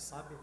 sabe?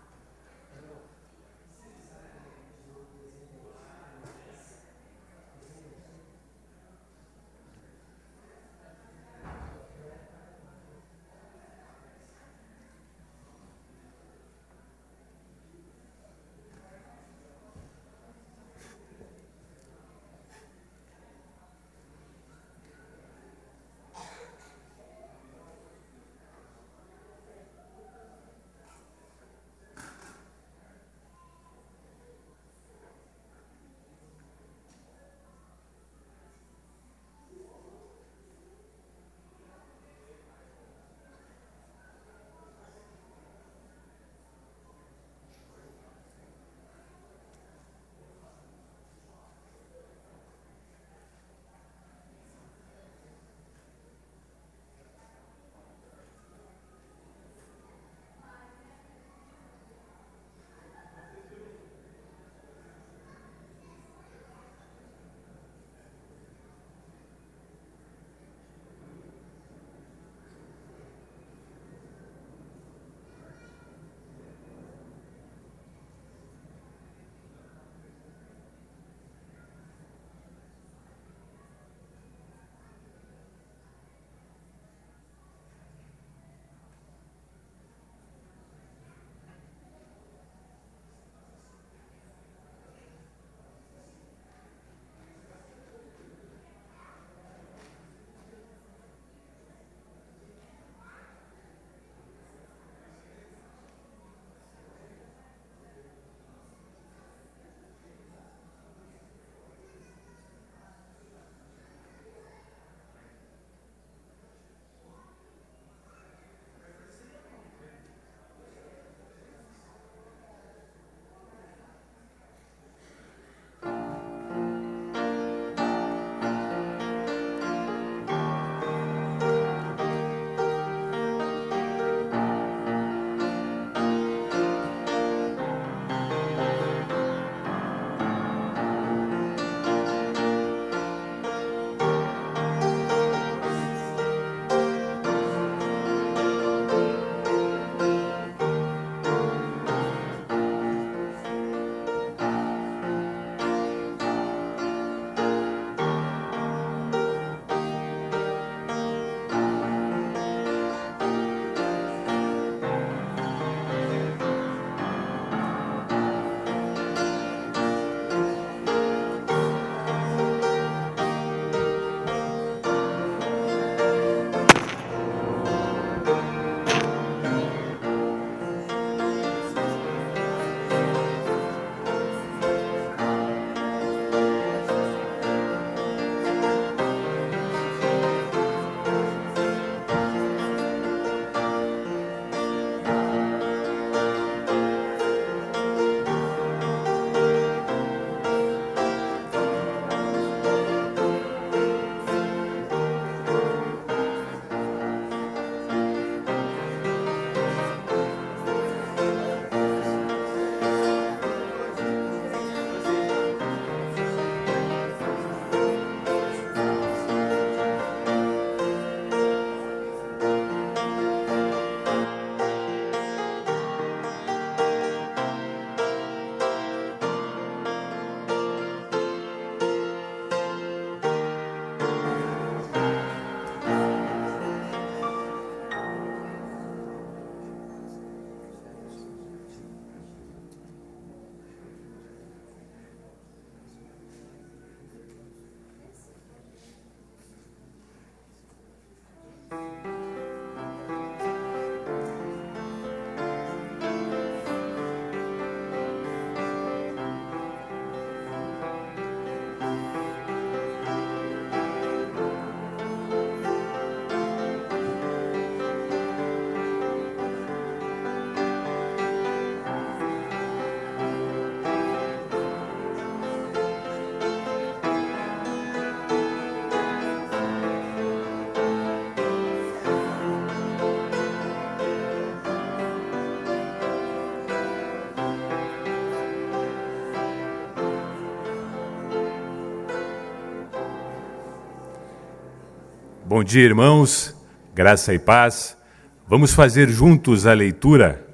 Bom dia, irmãos, graça e paz. Vamos fazer juntos a leitura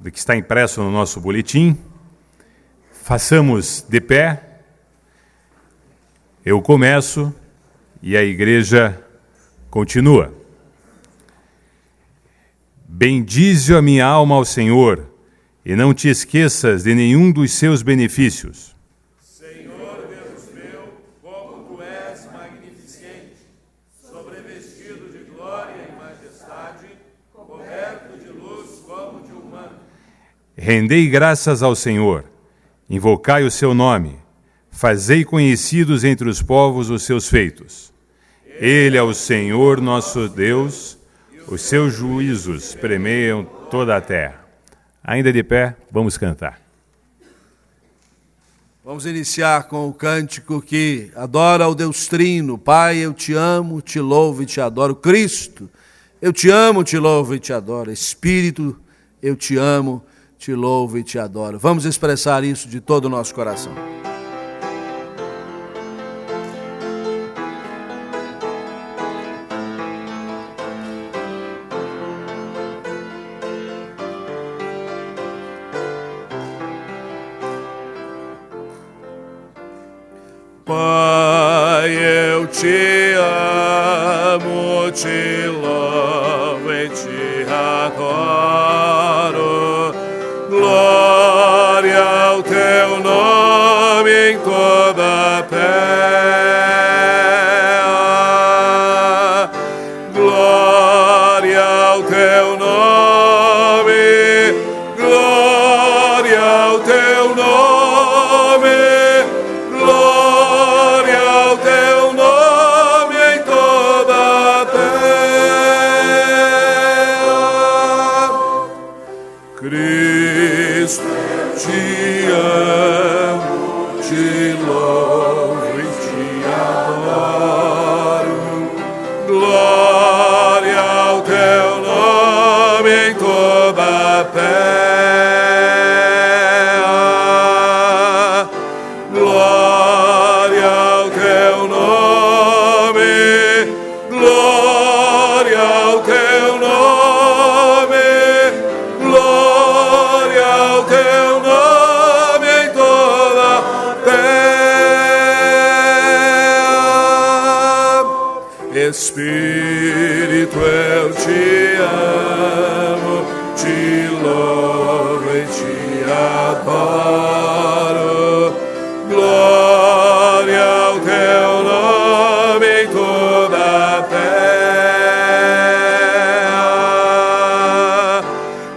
do que está impresso no nosso boletim. Façamos de pé. Eu começo e a igreja continua. Bendize a minha alma ao Senhor, e não te esqueças de nenhum dos seus benefícios. Senhor Deus meu, como tu és magnificente, sobrevestido de glória e majestade, coberto de luz como de um manto. Rendei graças ao Senhor, invocai o seu nome, fazei conhecidos entre os povos os seus feitos. Ele é o Senhor nosso Deus, os seus juízos permeiam toda a terra. Ainda de pé, vamos cantar. Vamos iniciar com o cântico que adora ao Deus Trino. Pai, eu te amo, te louvo e te adoro. Cristo, eu te amo, te louvo e te adoro. Espírito, eu te amo, te louvo e te adoro. Vamos expressar isso de todo o nosso coração. Pai, eu te amo, te louvo e te adoro. Glória ao teu nome em toda a terra. Glória ao teu nome. Glória ao teu nome. Espírito, eu te amo, te louvo e te adoro. Glória ao teu nome em toda a terra.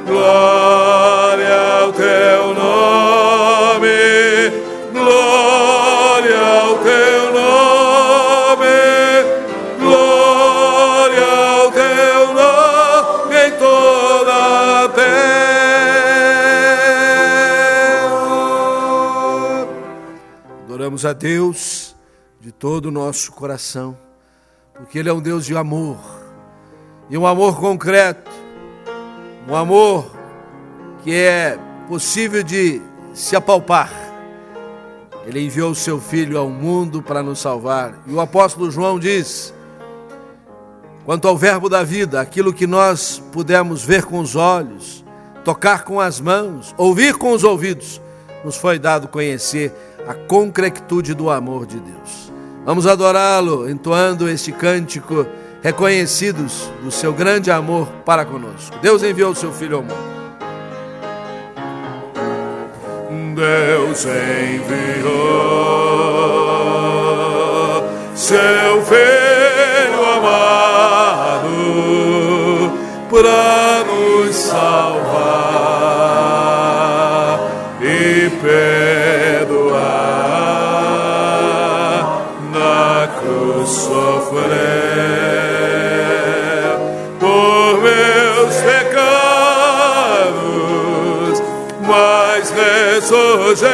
Glória ao teu nome. Glória ao teu nome. Adoramos a Deus de todo o nosso coração, porque Ele é um Deus de amor, e um amor concreto, um amor que é possível de se apalpar. Ele enviou o seu Filho ao mundo para nos salvar, e o apóstolo João diz, quanto ao verbo da vida, aquilo que nós pudemos ver com os olhos, tocar com as mãos, ouvir com os ouvidos, nos foi dado conhecer a concretude do amor de Deus. Vamos adorá-lo, entoando este cântico, reconhecidos do seu grande amor para conosco. Deus enviou o seu Filho ao mundo. Deus enviou seu Filho amado para nos salvar e perdoar, na cruz sofreu por meus pecados, mas ressurgiu,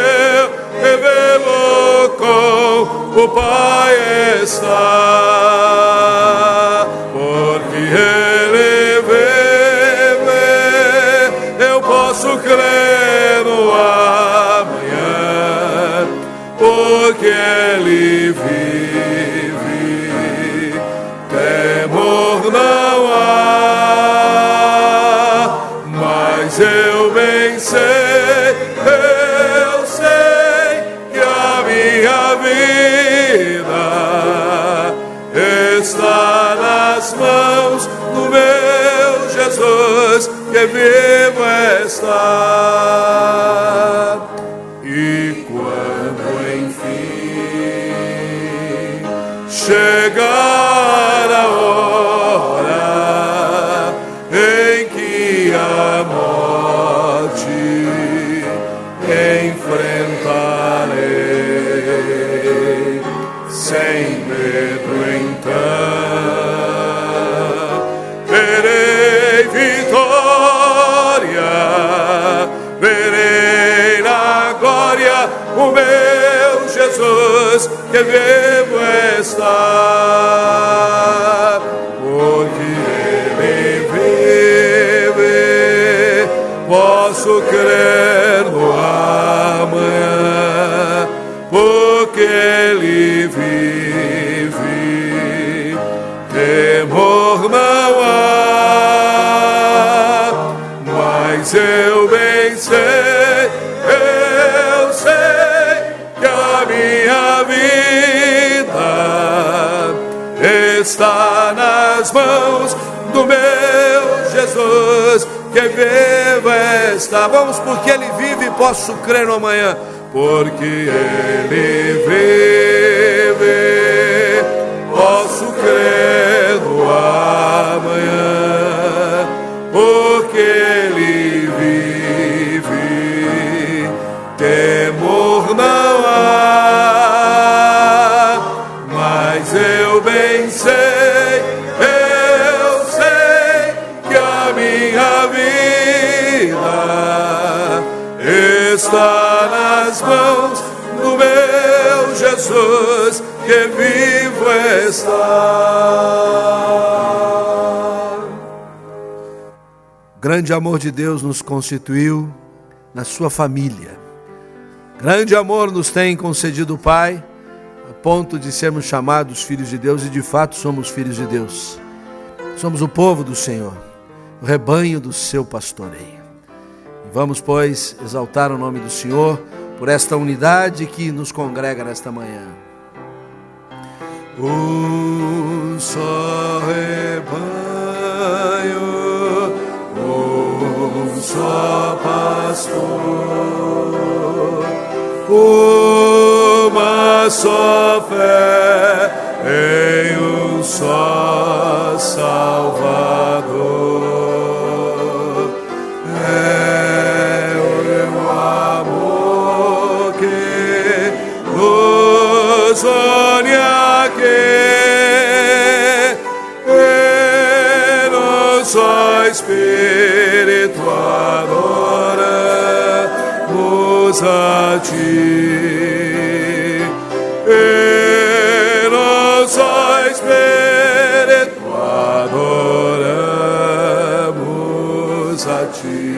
revelou com o Pai está, porque Ele vive, eu posso crer no amanhã, porque Ele vive, temor não há, mas eu venho sei que a minha vida está nas mãos do meu Jesus, que vivo está. E quando enfim chegar a hora em que a morte enfrentarei, sem medo então verei vitória, verei na glória o meu Jesus, que vivo está, porque Ele vive, posso crer no amanhã, porque Ele vive, temor não há, mas eu bem sei que a minha vida está nas mãos do meu Jesus, que vivo está. Vamos, porque Ele vive e posso crer no amanhã, porque Ele vive, posso crer no amanhã, porque Ele vive, temor não há, mas eu bem sei que a minha vida está nas mãos do meu Jesus, que vivo está. Grande amor de Deus nos constituiu na sua família. Grande amor nos tem concedido o Pai, a ponto de sermos chamados filhos de Deus, e de fato somos filhos de Deus. Somos o povo do Senhor, o rebanho do seu pastoreio. E vamos, pois, exaltar o nome do Senhor por esta unidade que nos congrega nesta manhã. Um só rebanho, um só pastor, uma só fé em um só Salvador. É o amor que nos une aqui, e no só Espírito adoramos a Ti, e no só Espírito adoramos a Ti.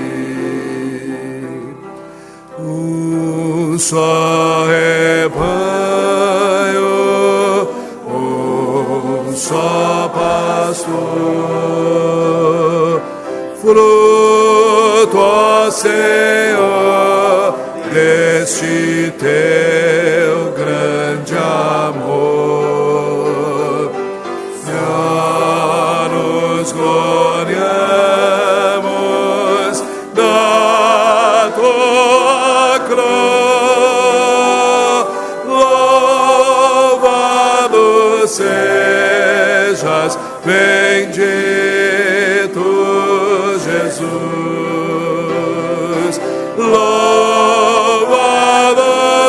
Um só rebanho, um só pastor, fruto, ó Senhor, deste Teu grande amor. Já nos gloriamos da Tua cruz. Louvado sejas, bendito Jesus. Louvado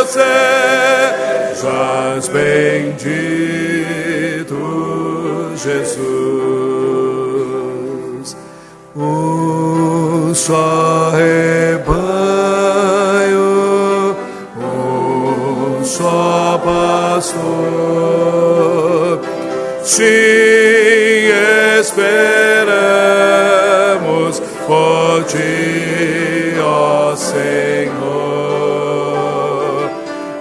sejas, bendito Jesus. Um só rebanho, um só pastor, sim, esperamos por Ti, ó Senhor.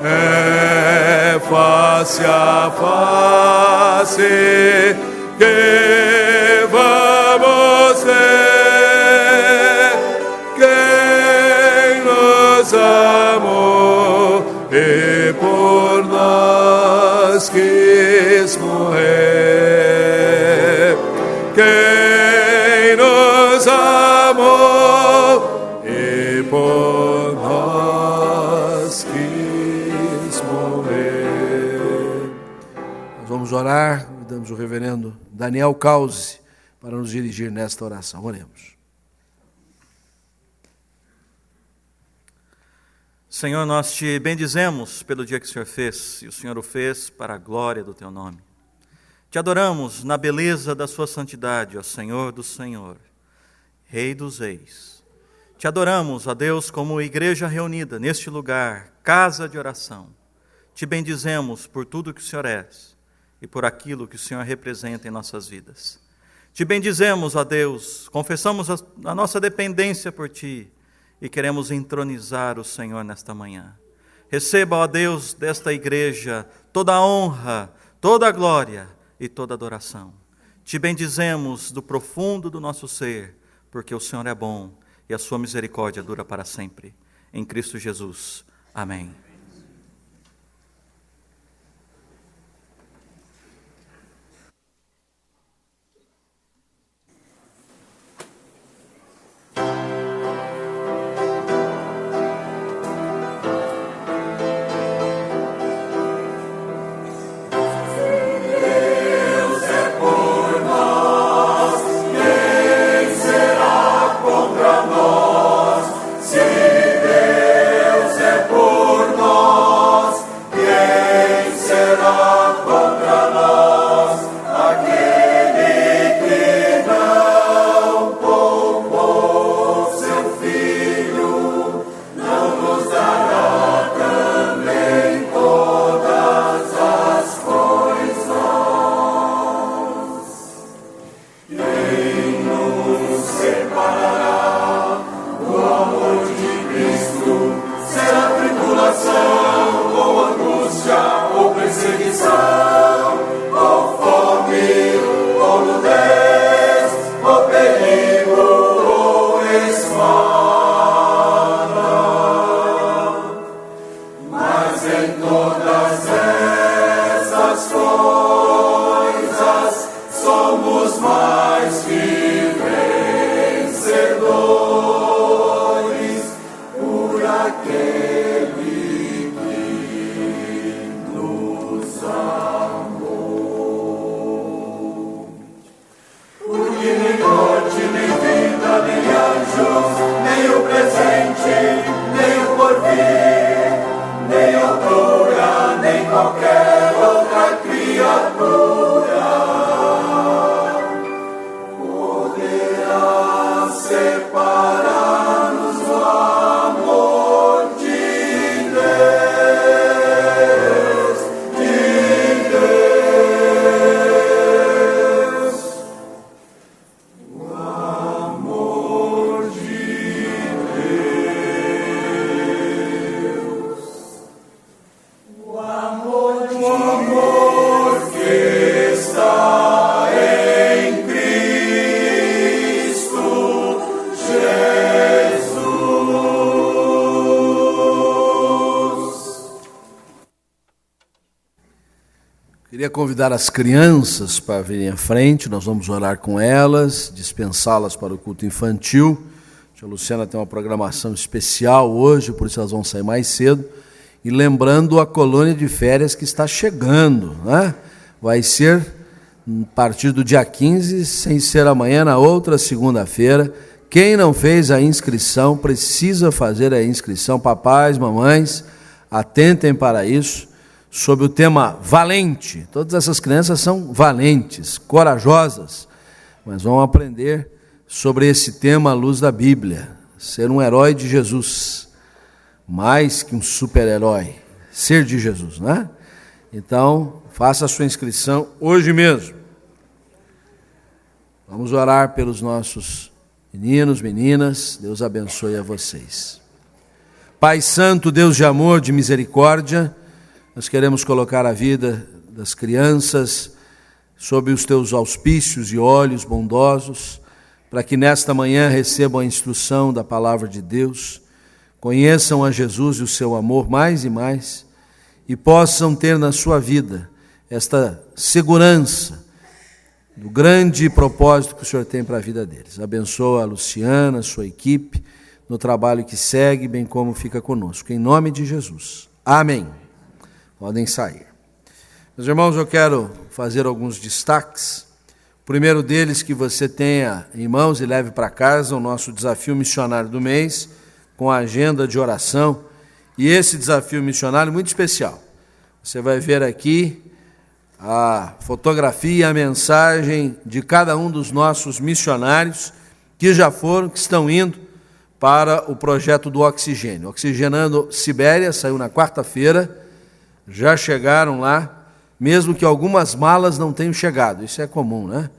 É face a face que vamos ver, que nos amou e por nós quis morrer. Quem nos amou e por nós quis morrer. Nós vamos orar, damos o reverendo Daniel Causi para nos dirigir nesta oração. Oremos. Senhor, nós te bendizemos pelo dia que o Senhor fez, e o Senhor o fez para a glória do teu nome. Te adoramos na beleza da sua santidade, ó Senhor do Senhor, Rei dos Reis. Te adoramos, ó Deus, como igreja reunida neste lugar, casa de oração. Te bendizemos por tudo que o Senhor és e por aquilo que o Senhor representa em nossas vidas. Te bendizemos, ó Deus, confessamos a nossa dependência por Ti e queremos entronizar o Senhor nesta manhã. Receba, ó Deus, desta igreja toda a honra, toda a glória e toda a adoração. Te bendizemos do profundo do nosso ser, porque o Senhor é bom e a sua misericórdia dura para sempre. Em Cristo Jesus. Amém. Queria convidar as crianças para virem à frente, nós vamos orar com elas, dispensá-las para o culto infantil. A tia Luciana tem uma programação especial hoje, por isso elas vão sair mais cedo. E lembrando a colônia de férias que está chegando, né? Vai ser a partir do dia 15, sem ser amanhã, na outra segunda-feira. Quem não fez a inscrição, precisa fazer a inscrição. Papais, mamães, atentem para isso. Sob o tema valente. Todas essas crianças são valentes, corajosas, mas vão aprender sobre esse tema à luz da Bíblia. Ser um herói de Jesus, mais que um super-herói, ser de Jesus, né? Então, faça a sua inscrição hoje mesmo. Vamos orar pelos nossos meninos, meninas. Deus abençoe a vocês. Pai Santo, Deus de amor, de misericórdia, nós queremos colocar a vida das crianças sob os teus auspícios e olhos bondosos, para que nesta manhã recebam a instrução da palavra de Deus, conheçam a Jesus e o seu amor mais e mais, e possam ter na sua vida esta segurança do grande propósito que o Senhor tem para a vida deles. Abençoa a Luciana, a sua equipe, no trabalho que segue, bem como fica conosco. Em nome de Jesus. Amém. Podem sair. Meus irmãos, eu quero fazer alguns destaques. O primeiro deles, que você tenha em mãos e leve para casa o nosso desafio missionário do mês, com a agenda de oração. E esse desafio missionário é muito especial. Você vai ver aqui a fotografia e a mensagem de cada um dos nossos missionários que já foram, que estão indo para o projeto do Oxigênio. Oxigenando Sibéria, saiu na quarta-feira, já chegaram lá, mesmo que algumas malas não tenham chegado. Isso é comum, né?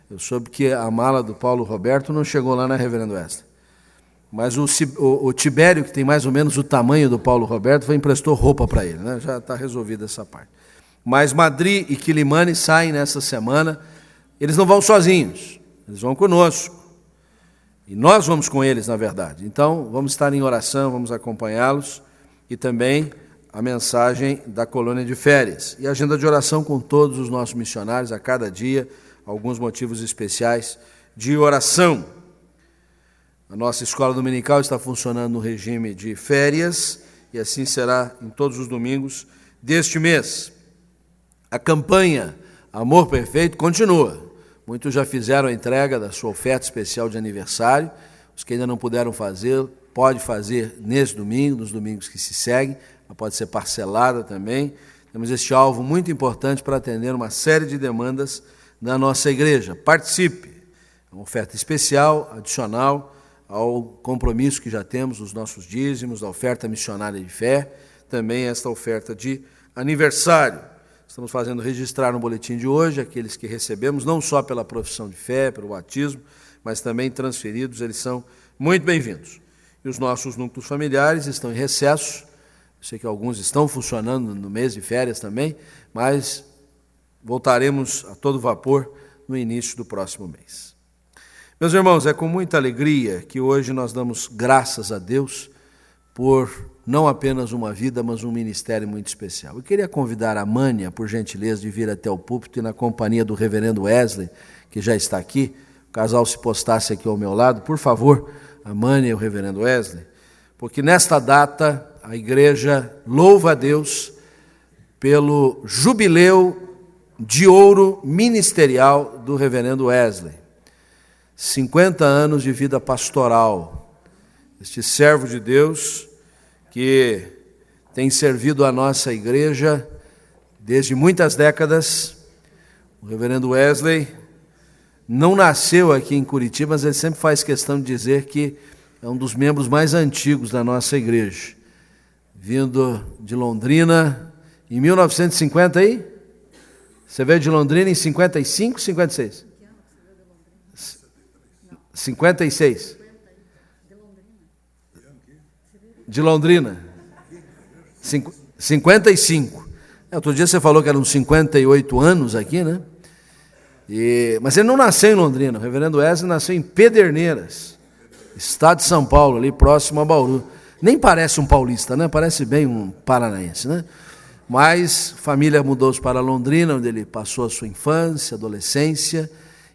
Eu soube que a mala do Paulo Roberto não chegou lá na Reverendo Wesley. Mas o Tibério, que tem mais ou menos o tamanho do Paulo Roberto, emprestou roupa para ele, né? Já está resolvida essa parte. Mas Madrid e Quilimane saem nessa semana. Eles não vão sozinhos, eles vão conosco. E nós vamos com eles, na verdade. Então, vamos estar em oração, vamos acompanhá-los. E também a mensagem da colônia de férias. E a agenda de oração com todos os nossos missionários, a cada dia, alguns motivos especiais de oração. A nossa escola dominical está funcionando no regime de férias, e assim será em todos os domingos deste mês. A campanha Amor Perfeito continua. Muitos já fizeram a entrega da sua oferta especial de aniversário. Os que ainda não puderam fazer, pode fazer nesse domingo, nos domingos que se seguem. Ela pode ser parcelada também. Temos este alvo muito importante para atender uma série de demandas da nossa igreja. Participe. É uma oferta especial, adicional ao compromisso que já temos dos nossos dízimos, da oferta missionária de fé, também esta oferta de aniversário. Estamos fazendo registrar no boletim de hoje aqueles que recebemos, não só pela profissão de fé, pelo batismo, mas também transferidos, eles são muito bem-vindos. E os nossos núcleos familiares estão em recesso. Eu sei que alguns estão funcionando no mês de férias também, mas voltaremos a todo vapor no início do próximo mês. Meus irmãos, é com muita alegria que hoje nós damos graças a Deus por não apenas uma vida, mas um ministério muito especial. Eu queria convidar a Mânia, por gentileza, de vir até o púlpito e na companhia do reverendo Wesley, que já está aqui, o casal se postasse aqui ao meu lado, por favor, a Mânia e o reverendo Wesley, porque nesta data a igreja louva a Deus pelo jubileu de ouro ministerial do reverendo Wesley. 50 anos de vida pastoral. Este servo de Deus que tem servido a nossa igreja desde muitas décadas. O reverendo Wesley não nasceu aqui em Curitiba, mas ele sempre faz questão de dizer que é um dos membros mais antigos da nossa igreja. Vindo de Londrina em 1950 aí? Você veio de Londrina em 55, 56? 56. De Londrina. 55. Outro dia você falou que eram 58 anos aqui, né? Mas ele não nasceu em Londrina. O reverendo Wesley nasceu em Pederneiras, estado de São Paulo, ali próximo a Bauru. Nem parece um paulista, né? Parece bem um paranaense, né? Mas a família mudou-se para Londrina, onde ele passou a sua infância, adolescência,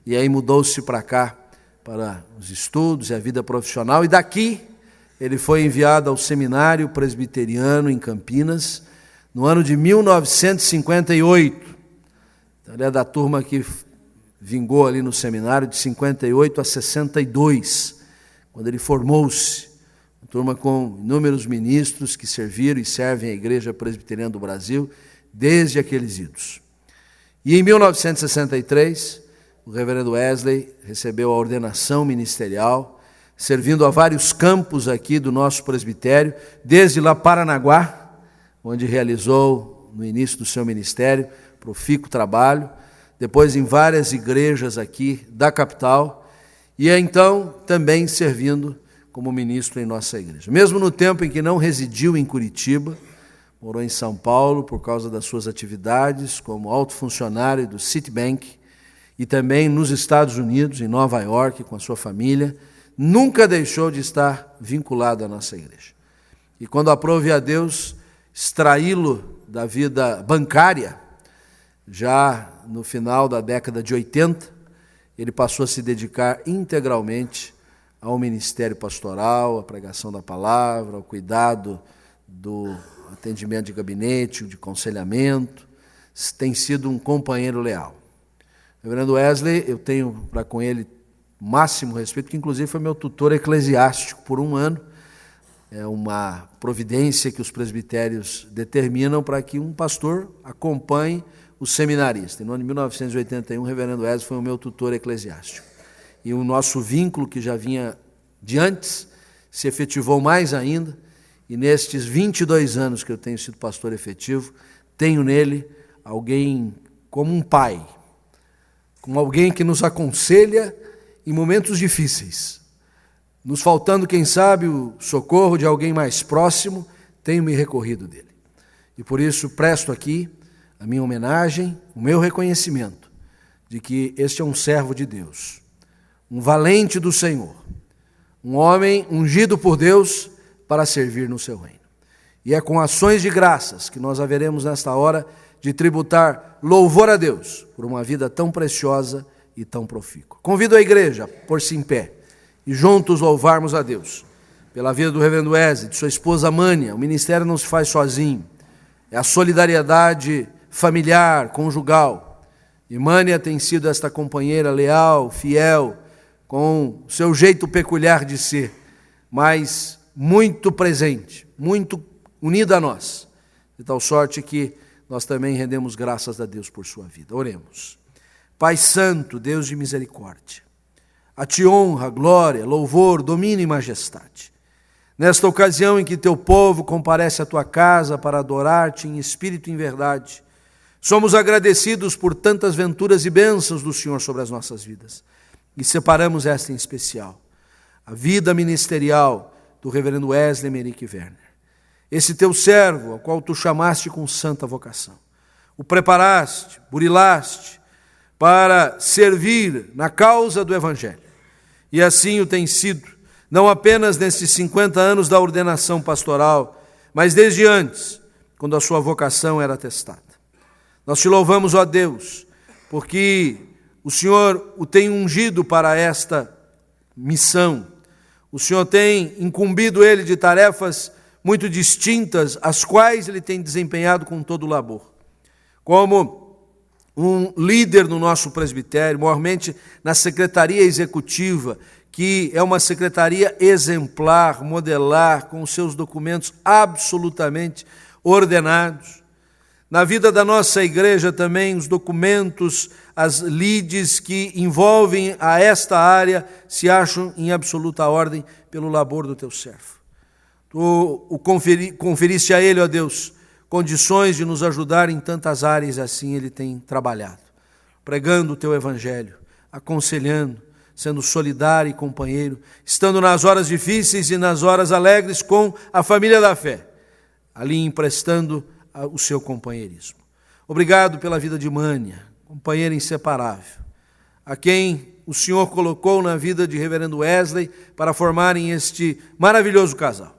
e aí mudou-se para cá, para os estudos e a vida profissional. E daqui ele foi enviado ao seminário presbiteriano em Campinas, no ano de 1958. Então, ele é da turma que vingou ali no seminário de 58 a 62, quando ele formou-se. Uma turma com inúmeros ministros que serviram e servem a Igreja Presbiteriana do Brasil desde aqueles idos. E em 1963, o reverendo Wesley recebeu a ordenação ministerial, servindo a vários campos aqui do nosso presbitério, desde lá Paranaguá, onde realizou, no início do seu ministério, profícuo trabalho, depois em várias igrejas aqui da capital, e então também servindo como ministro em nossa igreja. Mesmo no tempo em que não residiu em Curitiba, morou em São Paulo por causa das suas atividades como alto funcionário do Citibank, e também nos Estados Unidos, em Nova York, com a sua família, nunca deixou de estar vinculado à nossa igreja. e quando aprove a Deus extraí-lo da vida bancária, já no final da década de 80, ele passou a se dedicar integralmente ao ministério pastoral, à pregação da palavra, ao cuidado do atendimento de gabinete, de aconselhamento. Tem sido um companheiro leal. O reverendo Wesley, eu tenho para com ele máximo respeito, que inclusive foi meu tutor eclesiástico por um ano. É uma providência que os presbitérios determinam para que um pastor acompanhe o seminarista. No ano de 1981, o reverendo Wesley foi o meu tutor eclesiástico. E o nosso vínculo, que já vinha de antes, se efetivou mais ainda, e nestes 22 anos que eu tenho sido pastor efetivo, tenho nele alguém como um pai, como alguém que nos aconselha em momentos difíceis. Nos faltando, quem sabe, o socorro de alguém mais próximo, tenho me recorrido dele. E por isso presto aqui a minha homenagem, o meu reconhecimento de que este é um servo de Deus, um valente do Senhor, um homem ungido por Deus para servir no seu reino. E é com ações de graças que nós haveremos nesta hora de tributar louvor a Deus por uma vida tão preciosa e tão profícua. Convido a igreja a pôr-se em pé e juntos louvarmos a Deus pela vida do reverendo Wesley, de sua esposa Mânia. O ministério não se faz sozinho, é a solidariedade familiar, conjugal. E Mânia tem sido esta companheira leal, fiel, com seu jeito peculiar de ser, mas muito presente, muito unida a nós, de tal sorte que nós também rendemos graças a Deus por sua vida. Oremos. Pai Santo, Deus de misericórdia, a Ti honra, glória, louvor, domínio e majestade. Nesta ocasião em que Teu povo comparece à Tua casa para adorar-Te em espírito e em verdade, somos agradecidos por tantas venturas e bênçãos do Senhor sobre as nossas vidas. E separamos esta em especial, a vida ministerial do reverendo Wesley Merick Werner. Esse Teu servo, ao qual Tu chamaste com santa vocação. O preparaste, burilaste, para servir na causa do Evangelho. E assim o tem sido, não apenas nesses 50 anos da ordenação pastoral, mas desde antes, quando a sua vocação era atestada. Nós Te louvamos, ó Deus, porque o Senhor o tem ungido para esta missão. O Senhor tem incumbido ele de tarefas muito distintas, as quais ele tem desempenhado com todo o labor. Como um líder no nosso presbitério, maiormente na secretaria executiva, que é uma secretaria exemplar, modelar, com seus documentos absolutamente ordenados. Na vida da nossa igreja também, os documentos, as lides que envolvem a esta área se acham em absoluta ordem pelo labor do Teu servo. Tu o conferiste a ele, ó Deus, condições de nos ajudar em tantas áreas, e assim ele tem trabalhado, pregando o Teu Evangelho, aconselhando, sendo solidário e companheiro, estando nas horas difíceis e nas horas alegres com a família da fé, ali emprestando o seu companheirismo. Obrigado pela vida de Mânia, companheira inseparável, a quem o Senhor colocou na vida de reverendo Wesley para formarem este maravilhoso casal,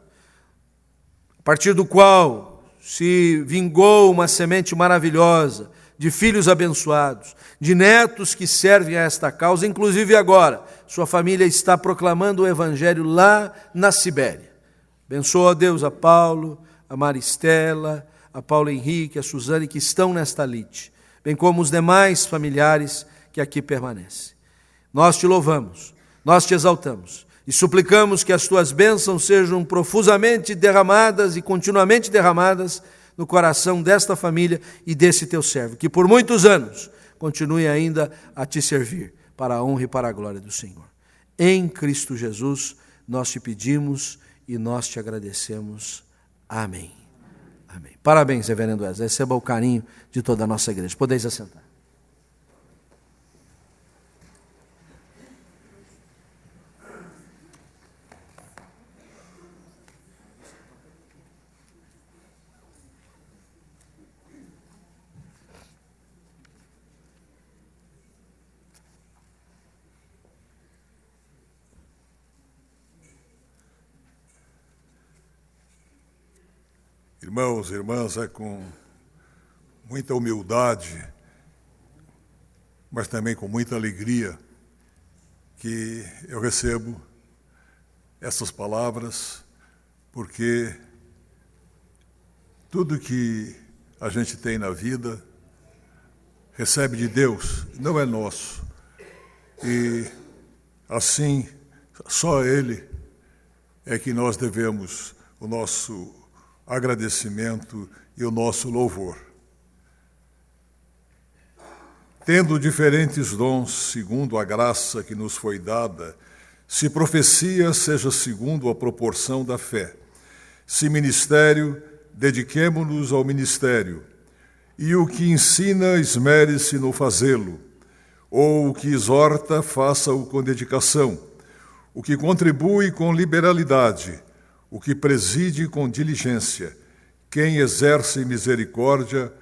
a partir do qual se vingou uma semente maravilhosa de filhos abençoados, de netos que servem a esta causa. Inclusive agora, sua família está proclamando o Evangelho lá na Sibéria. Abençoa, ó Deus, a Paulo, a Maristela, a Paulo Henrique, a Suzane, que estão nesta lide, bem como os demais familiares que aqui permanecem. Nós Te louvamos, nós Te exaltamos e suplicamos que as Tuas bênçãos sejam profusamente derramadas e continuamente derramadas no coração desta família e desse Teu servo, que por muitos anos continue ainda a Te servir, para a honra e para a glória do Senhor. Em Cristo Jesus, nós Te pedimos e nós Te agradecemos. Amém. Amém. Parabéns, reverendo Wesley. Receba o carinho de toda a nossa igreja. Podeis assentar. Irmãos e irmãs, é com muita humildade, mas também com muita alegria que eu recebo essas palavras, porque tudo que a gente tem na vida recebe de Deus, não é nosso. E assim, só a Ele é que nós devemos o nosso agradecimento e o nosso louvor. Tendo diferentes dons, segundo a graça que nos foi dada, se profecia, seja segundo a proporção da fé. Se ministério, dediquemo-nos ao ministério. E o que ensina, esmere-se no fazê-lo. Ou o que exorta, faça-o com dedicação. O que contribui com liberalidade. O que preside com diligência. Quem exerce misericórdia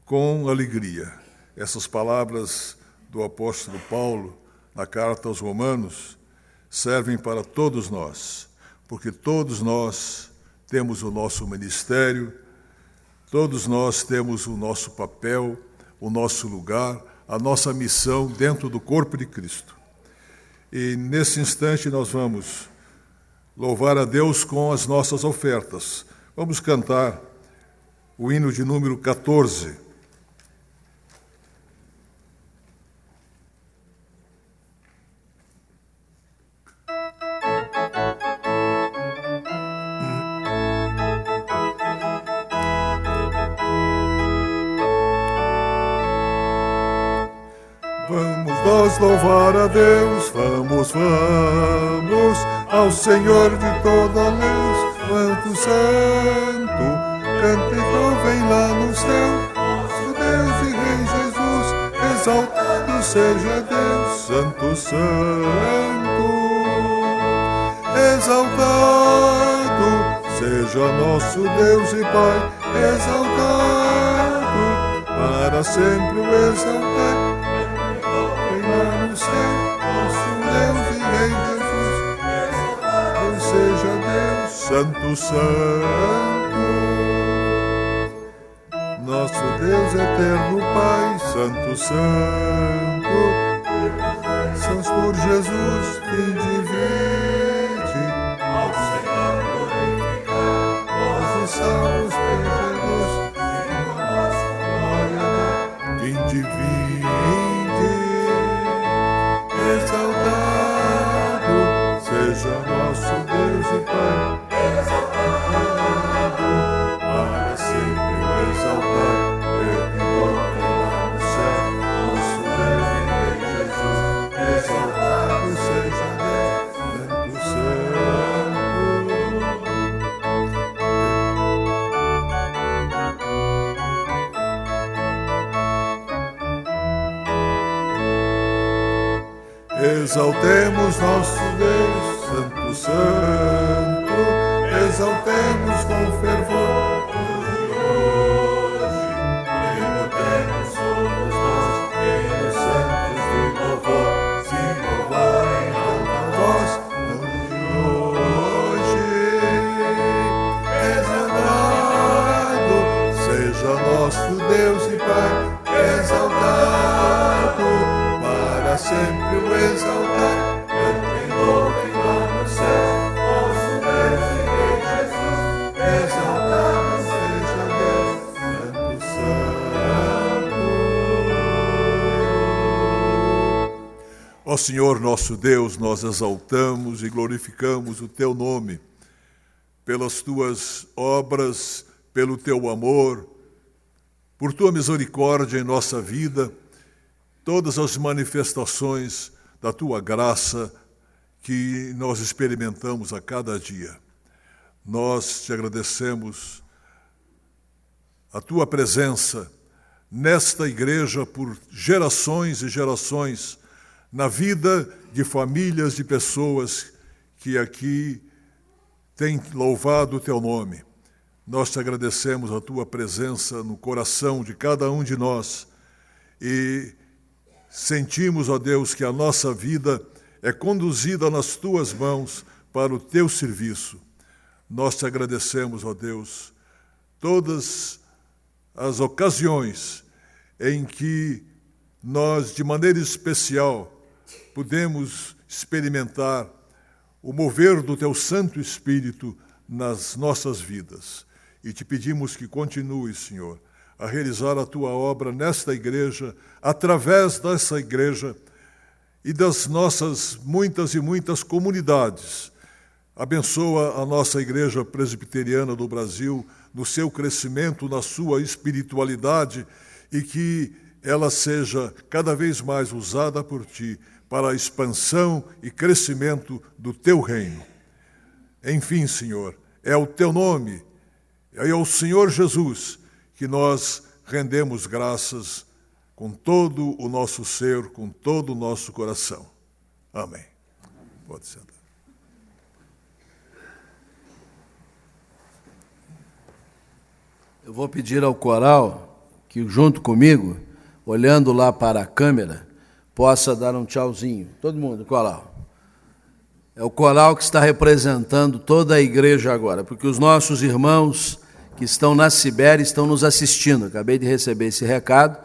com alegria. Essas palavras do apóstolo Paulo na carta aos Romanos servem para todos nós, porque todos nós temos o nosso ministério, todos nós temos o nosso papel, o nosso lugar, a nossa missão dentro do corpo de Cristo. E nesse instante nós vamos louvar a Deus com as nossas ofertas. Vamos cantar o hino de número 14. Vamos louvar a Deus, vamos, vamos, ao Senhor de toda a luz, Santo, Santo, canta e louvem lá no céu, nosso Deus e Rei Jesus, exaltado seja Deus, Santo, Santo, exaltado seja nosso Deus e Pai, exaltado, para sempre o exaltar. No céu, nosso Deus e Rei Jesus, exaltado seja Deus, Santo, Santo, nosso Deus eterno Pai, Santo, Santo, sãos por Jesus, fim divide, ao Senhor glorificar, nós os salvos perdidos, viva nossa glória, fim divide. Exaltado seja nosso Deus e Pai, exaltado, para sempre o exaltar, perdoe lá no céu, nosso Deus e Rei Jesus, exaltado seja Deus, Santo, exaltemos nosso Deus, Santo, Santo, exaltemos com fervor, hoje, levantemos todos nós, pelos santos de louvor, se louvarem alta voz, hoje, exaltado seja nosso Deus e Pai, exaltado, para sempre o exaltar, cantem louvem lá no céu, nosso Deus e Rei Jesus, exaltado seja Deus, Santo, Santo. Ó Senhor nosso Deus, nós exaltamos e glorificamos o Teu nome, pelas Tuas obras, pelo Teu amor, por Tua misericórdia em nossa vida, todas as manifestações da Tua graça que nós experimentamos a cada dia. Nós te agradecemos a Tua presença nesta igreja por gerações e gerações, na vida de famílias de pessoas que aqui têm louvado o Teu nome. Nós te agradecemos a Tua presença no coração de cada um de nós e sentimos, ó Deus, que a nossa vida é conduzida nas Tuas mãos para o Teu serviço. Nós te agradecemos, ó Deus, todas as ocasiões em que nós, de maneira especial, podemos experimentar o mover do Teu Santo Espírito nas nossas vidas. E te pedimos que continue, Senhor, a realizar a Tua obra nesta igreja, através dessa igreja e das nossas muitas e muitas comunidades. Abençoa a nossa Igreja Presbiteriana do Brasil no seu crescimento, na sua espiritualidade, e que ela seja cada vez mais usada por Ti para a expansão e crescimento do Teu reino. Enfim, Senhor, é ao Teu nome, é ao Senhor Jesus que nós rendemos graças com todo o nosso ser, com todo o nosso coração. Amém. Pode sentar. Eu vou pedir ao coral que, junto comigo, olhando lá para a câmera, possa dar um tchauzinho. Todo mundo, coral. É o coral que está representando toda a igreja agora, porque os nossos irmãos que estão na Sibéria estão nos assistindo. Acabei de receber esse recado.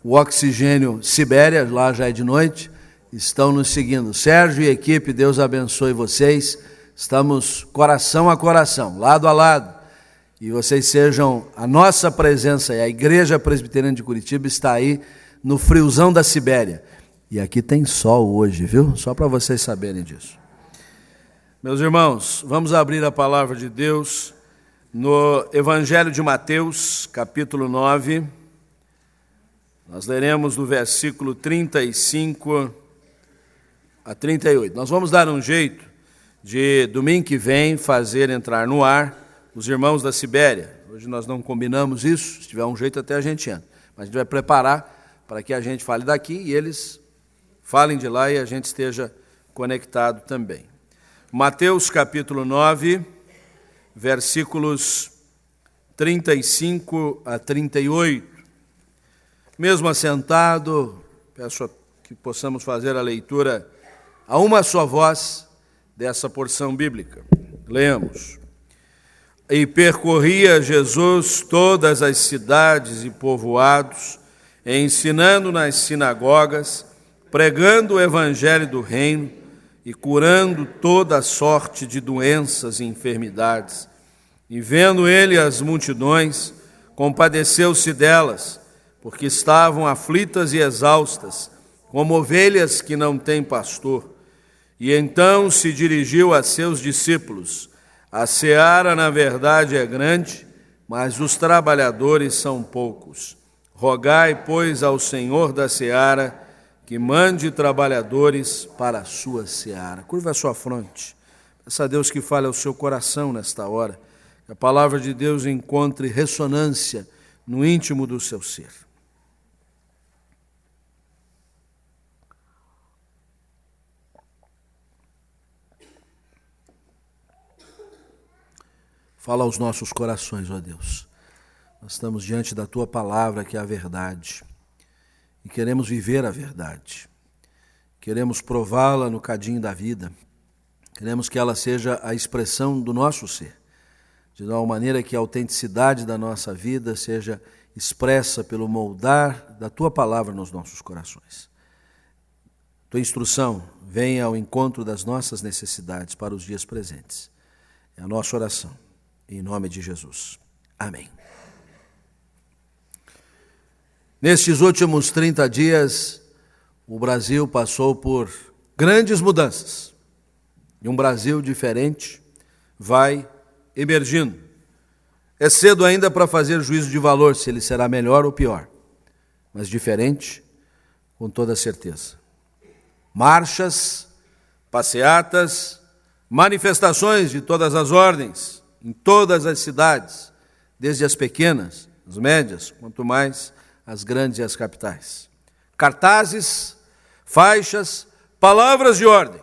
O Oxigênio Sibéria, lá já é de noite, estão nos seguindo. Sérgio e equipe, Deus abençoe vocês. Estamos coração a coração, lado a lado. E vocês sejam, a nossa presença, e a Igreja Presbiteriana de Curitiba está aí no friozão da Sibéria. E aqui tem sol hoje, viu? Só para vocês saberem disso. Meus irmãos, vamos abrir a palavra de Deus no Evangelho de Mateus, capítulo 9. Nós leremos do versículo 35 a 38. Nós vamos dar um jeito de, domingo que vem, fazer entrar no ar os irmãos da Sibéria. Hoje nós não combinamos isso, se tiver um jeito até a gente entra. Mas a gente vai preparar para que a gente fale daqui e eles falem de lá e a gente esteja conectado também. Mateus capítulo 9, versículos 35 a 38. Mesmo assentado, peço que possamos fazer a leitura a uma só voz dessa porção bíblica. Leamos. E percorria Jesus todas as cidades e povoados, ensinando nas sinagogas, pregando o evangelho do reino e curando toda sorte de doenças e enfermidades. E vendo ele as multidões, compadeceu-se delas, porque estavam aflitas e exaustas, como ovelhas que não têm pastor. E então se dirigiu a seus discípulos: a seara, na verdade, é grande, mas os trabalhadores são poucos. Rogai, pois, ao Senhor da seara que mande trabalhadores para a sua seara. Curva a sua fronte. Peça a Deus que fale ao seu coração nesta hora, que a palavra de Deus encontre ressonância no íntimo do seu ser. Fala aos nossos corações, ó Deus. Nós estamos diante da Tua palavra, que é a verdade. E queremos viver a verdade. Queremos prová-la no cadinho da vida. Queremos que ela seja a expressão do nosso ser. De tal maneira que a autenticidade da nossa vida seja expressa pelo moldar da Tua palavra nos nossos corações. Tua instrução venha ao encontro das nossas necessidades para os dias presentes. É a nossa oração. Em nome de Jesus. Amém. Nestes últimos 30 dias, o Brasil passou por grandes mudanças. E um Brasil diferente vai emergindo. É cedo ainda para fazer juízo de valor, se ele será melhor ou pior. Mas diferente, com toda certeza. Marchas, passeatas, manifestações de todas as ordens, em todas as cidades, desde as pequenas, as médias, quanto mais as grandes e as capitais. Cartazes, faixas, palavras de ordem.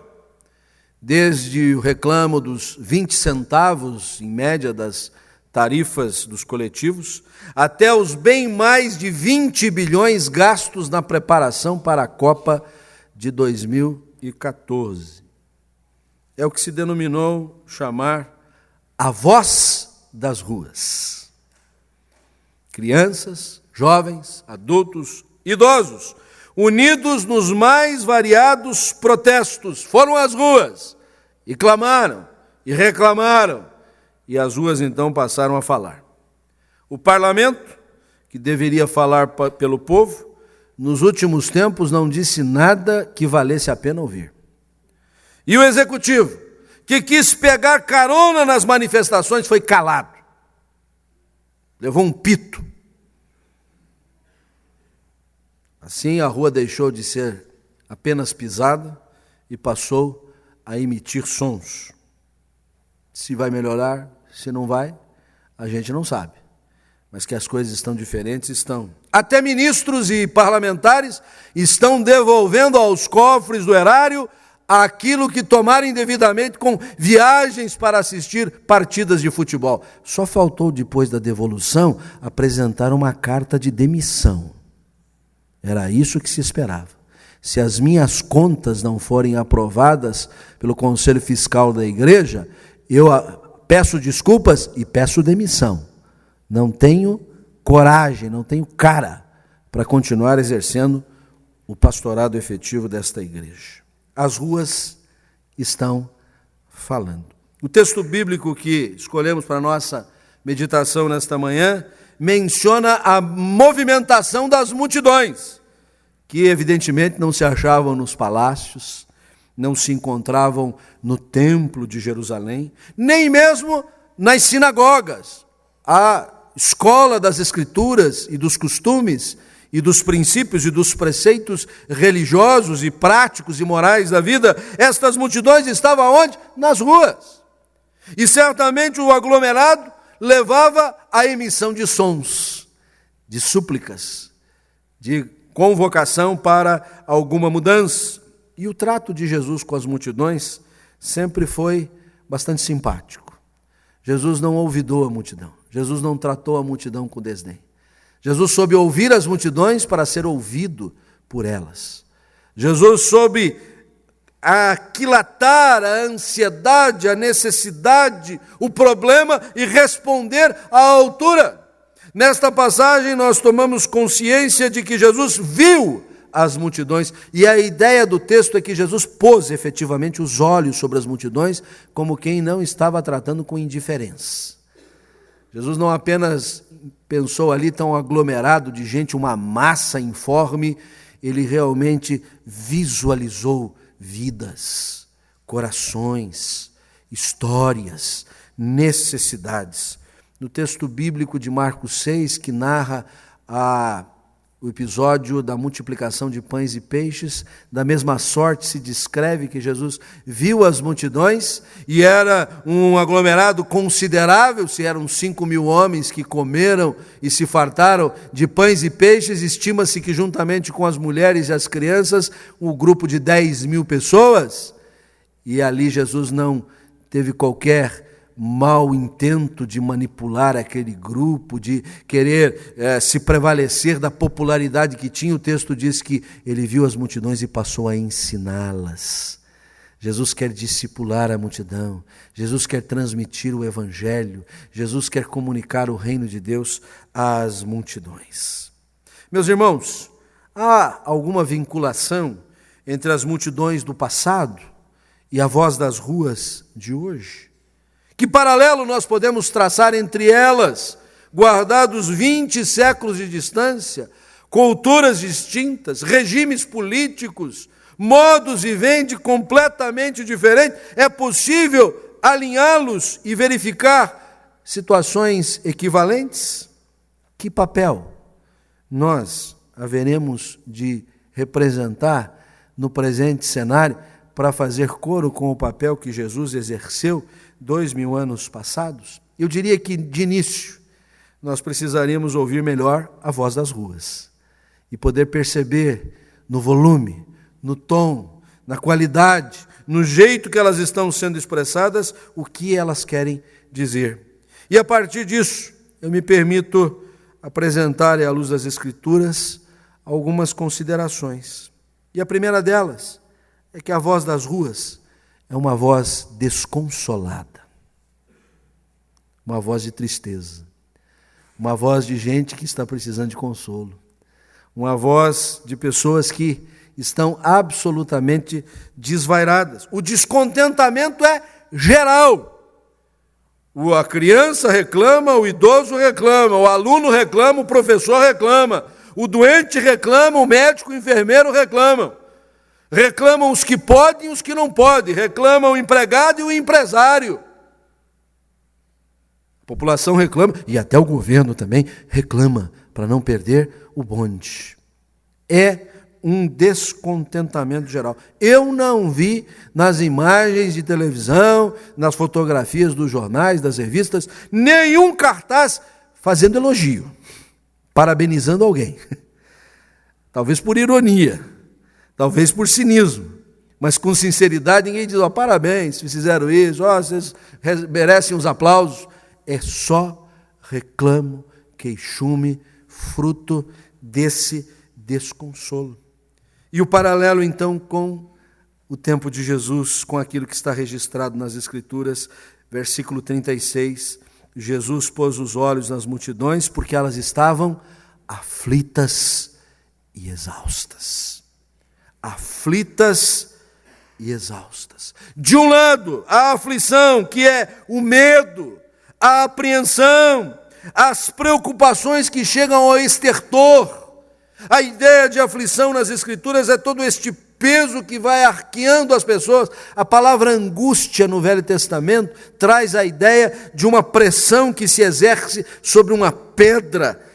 Desde o reclamo dos 20 centavos, em média, das tarifas dos coletivos, até os bem mais de 20 bilhões gastos na preparação para a Copa de 2014. É o que se denominou chamar a voz das ruas. crianças, jovens, adultos, idosos, unidos nos mais variados protestos, foram às ruas e clamaram e reclamaram, e as ruas então passaram a falar. O parlamento, que deveria falar pelo povo, nos últimos tempos não disse nada que valesse a pena ouvir. E o executivo, que quis pegar carona nas manifestações, foi calado. Levou um pito. Assim a rua deixou de ser apenas pisada e passou a emitir sons. Se vai melhorar, se não vai, a gente não sabe. Mas que as coisas estão diferentes, estão. Até ministros e parlamentares estão devolvendo aos cofres do erário aquilo que tomaram indevidamente com viagens para assistir partidas de futebol. Só faltou, depois da devolução, apresentar uma carta de demissão. Era isso que se esperava. Se as minhas contas não forem aprovadas pelo Conselho Fiscal da Igreja, eu peço desculpas e peço demissão. Não tenho coragem, não tenho cara para continuar exercendo o pastorado efetivo desta igreja. As ruas estão falando. O texto bíblico que escolhemos para a nossa meditação nesta manhã menciona a movimentação das multidões, que evidentemente não se achavam nos palácios, não se encontravam no templo de Jerusalém, nem mesmo nas sinagogas. A escola das Escrituras e dos costumes e dos princípios e dos preceitos religiosos e práticos e morais da vida, estas multidões estavam onde? Nas ruas. E certamente o aglomerado levava à emissão de sons, de súplicas, de convocação para alguma mudança. E o trato de Jesus com as multidões sempre foi bastante simpático. Jesus não olvidou a multidão. Jesus não tratou a multidão com desdém. Jesus soube ouvir as multidões para ser ouvido por elas. Jesus soube aquilatar a ansiedade, a necessidade, o problema e responder à altura. Nesta passagem nós tomamos consciência de que Jesus viu as multidões, e a ideia do texto é que Jesus pôs efetivamente os olhos sobre as multidões como quem não estava tratando com indiferença. Jesus não apenas pensou ali tão aglomerado de gente, uma massa informe, ele realmente visualizou vidas, corações, histórias, necessidades. No texto bíblico de Marcos 6, que narra o episódio da multiplicação de pães e peixes, da mesma sorte se descreve que Jesus viu as multidões, e era um aglomerado considerável, se eram 5.000 homens que comeram e se fartaram de pães e peixes, estima-se que juntamente com as mulheres e as crianças, um grupo de 10.000 pessoas, e ali Jesus não teve qualquer mau intento de manipular aquele grupo, de querer se prevalecer da popularidade que tinha. O texto diz que ele viu as multidões e passou a ensiná-las. Jesus quer discipular a multidão, Jesus quer transmitir o evangelho, Jesus quer comunicar o reino de Deus às multidões. Meus irmãos, há alguma vinculação entre as multidões do passado e a voz das ruas de hoje? Que paralelo nós podemos traçar entre elas, guardados 20 séculos de distância, culturas distintas, regimes políticos, modos de vivendi completamente diferentes? É possível alinhá-los e verificar situações equivalentes? Que papel nós haveremos de representar no presente cenário para fazer coro com o papel que Jesus exerceu 2.000 anos passados? Eu diria que, de início, nós precisaríamos ouvir melhor a voz das ruas e poder perceber no volume, no tom, na qualidade, no jeito que elas estão sendo expressadas, o que elas querem dizer. E a partir disso, eu me permito apresentar à luz das Escrituras algumas considerações. E a primeira delas é que a voz das ruas é uma voz desconsolada, uma voz de tristeza, uma voz de gente que está precisando de consolo, uma voz de pessoas que estão absolutamente desvairadas. O descontentamento é geral. A criança reclama, o idoso reclama, o aluno reclama, o professor reclama, o doente reclama, o médico, o enfermeiro reclamam. Reclamam os que podem e os que não podem, reclamam o empregado e o empresário. A população reclama, e até o governo também reclama, para não perder o bonde. É um descontentamento geral. Eu não vi nas imagens de televisão, nas fotografias dos jornais, das revistas, nenhum cartaz fazendo elogio, parabenizando alguém. Talvez por ironia, talvez por cinismo, mas com sinceridade ninguém diz, parabéns, fizeram isso, vocês merecem os aplausos. É só reclamo, queixume, fruto desse desconsolo. E o paralelo, então, com o tempo de Jesus, com aquilo que está registrado nas Escrituras, versículo 36, Jesus pôs os olhos nas multidões, porque elas estavam aflitas e exaustas. Aflitas e exaustas. De um lado, a aflição, que é o medo, a apreensão, as preocupações que chegam ao estertor. A ideia de aflição nas Escrituras é todo este peso que vai arqueando as pessoas. A palavra angústia no Velho Testamento traz a ideia de uma pressão que se exerce sobre uma pedra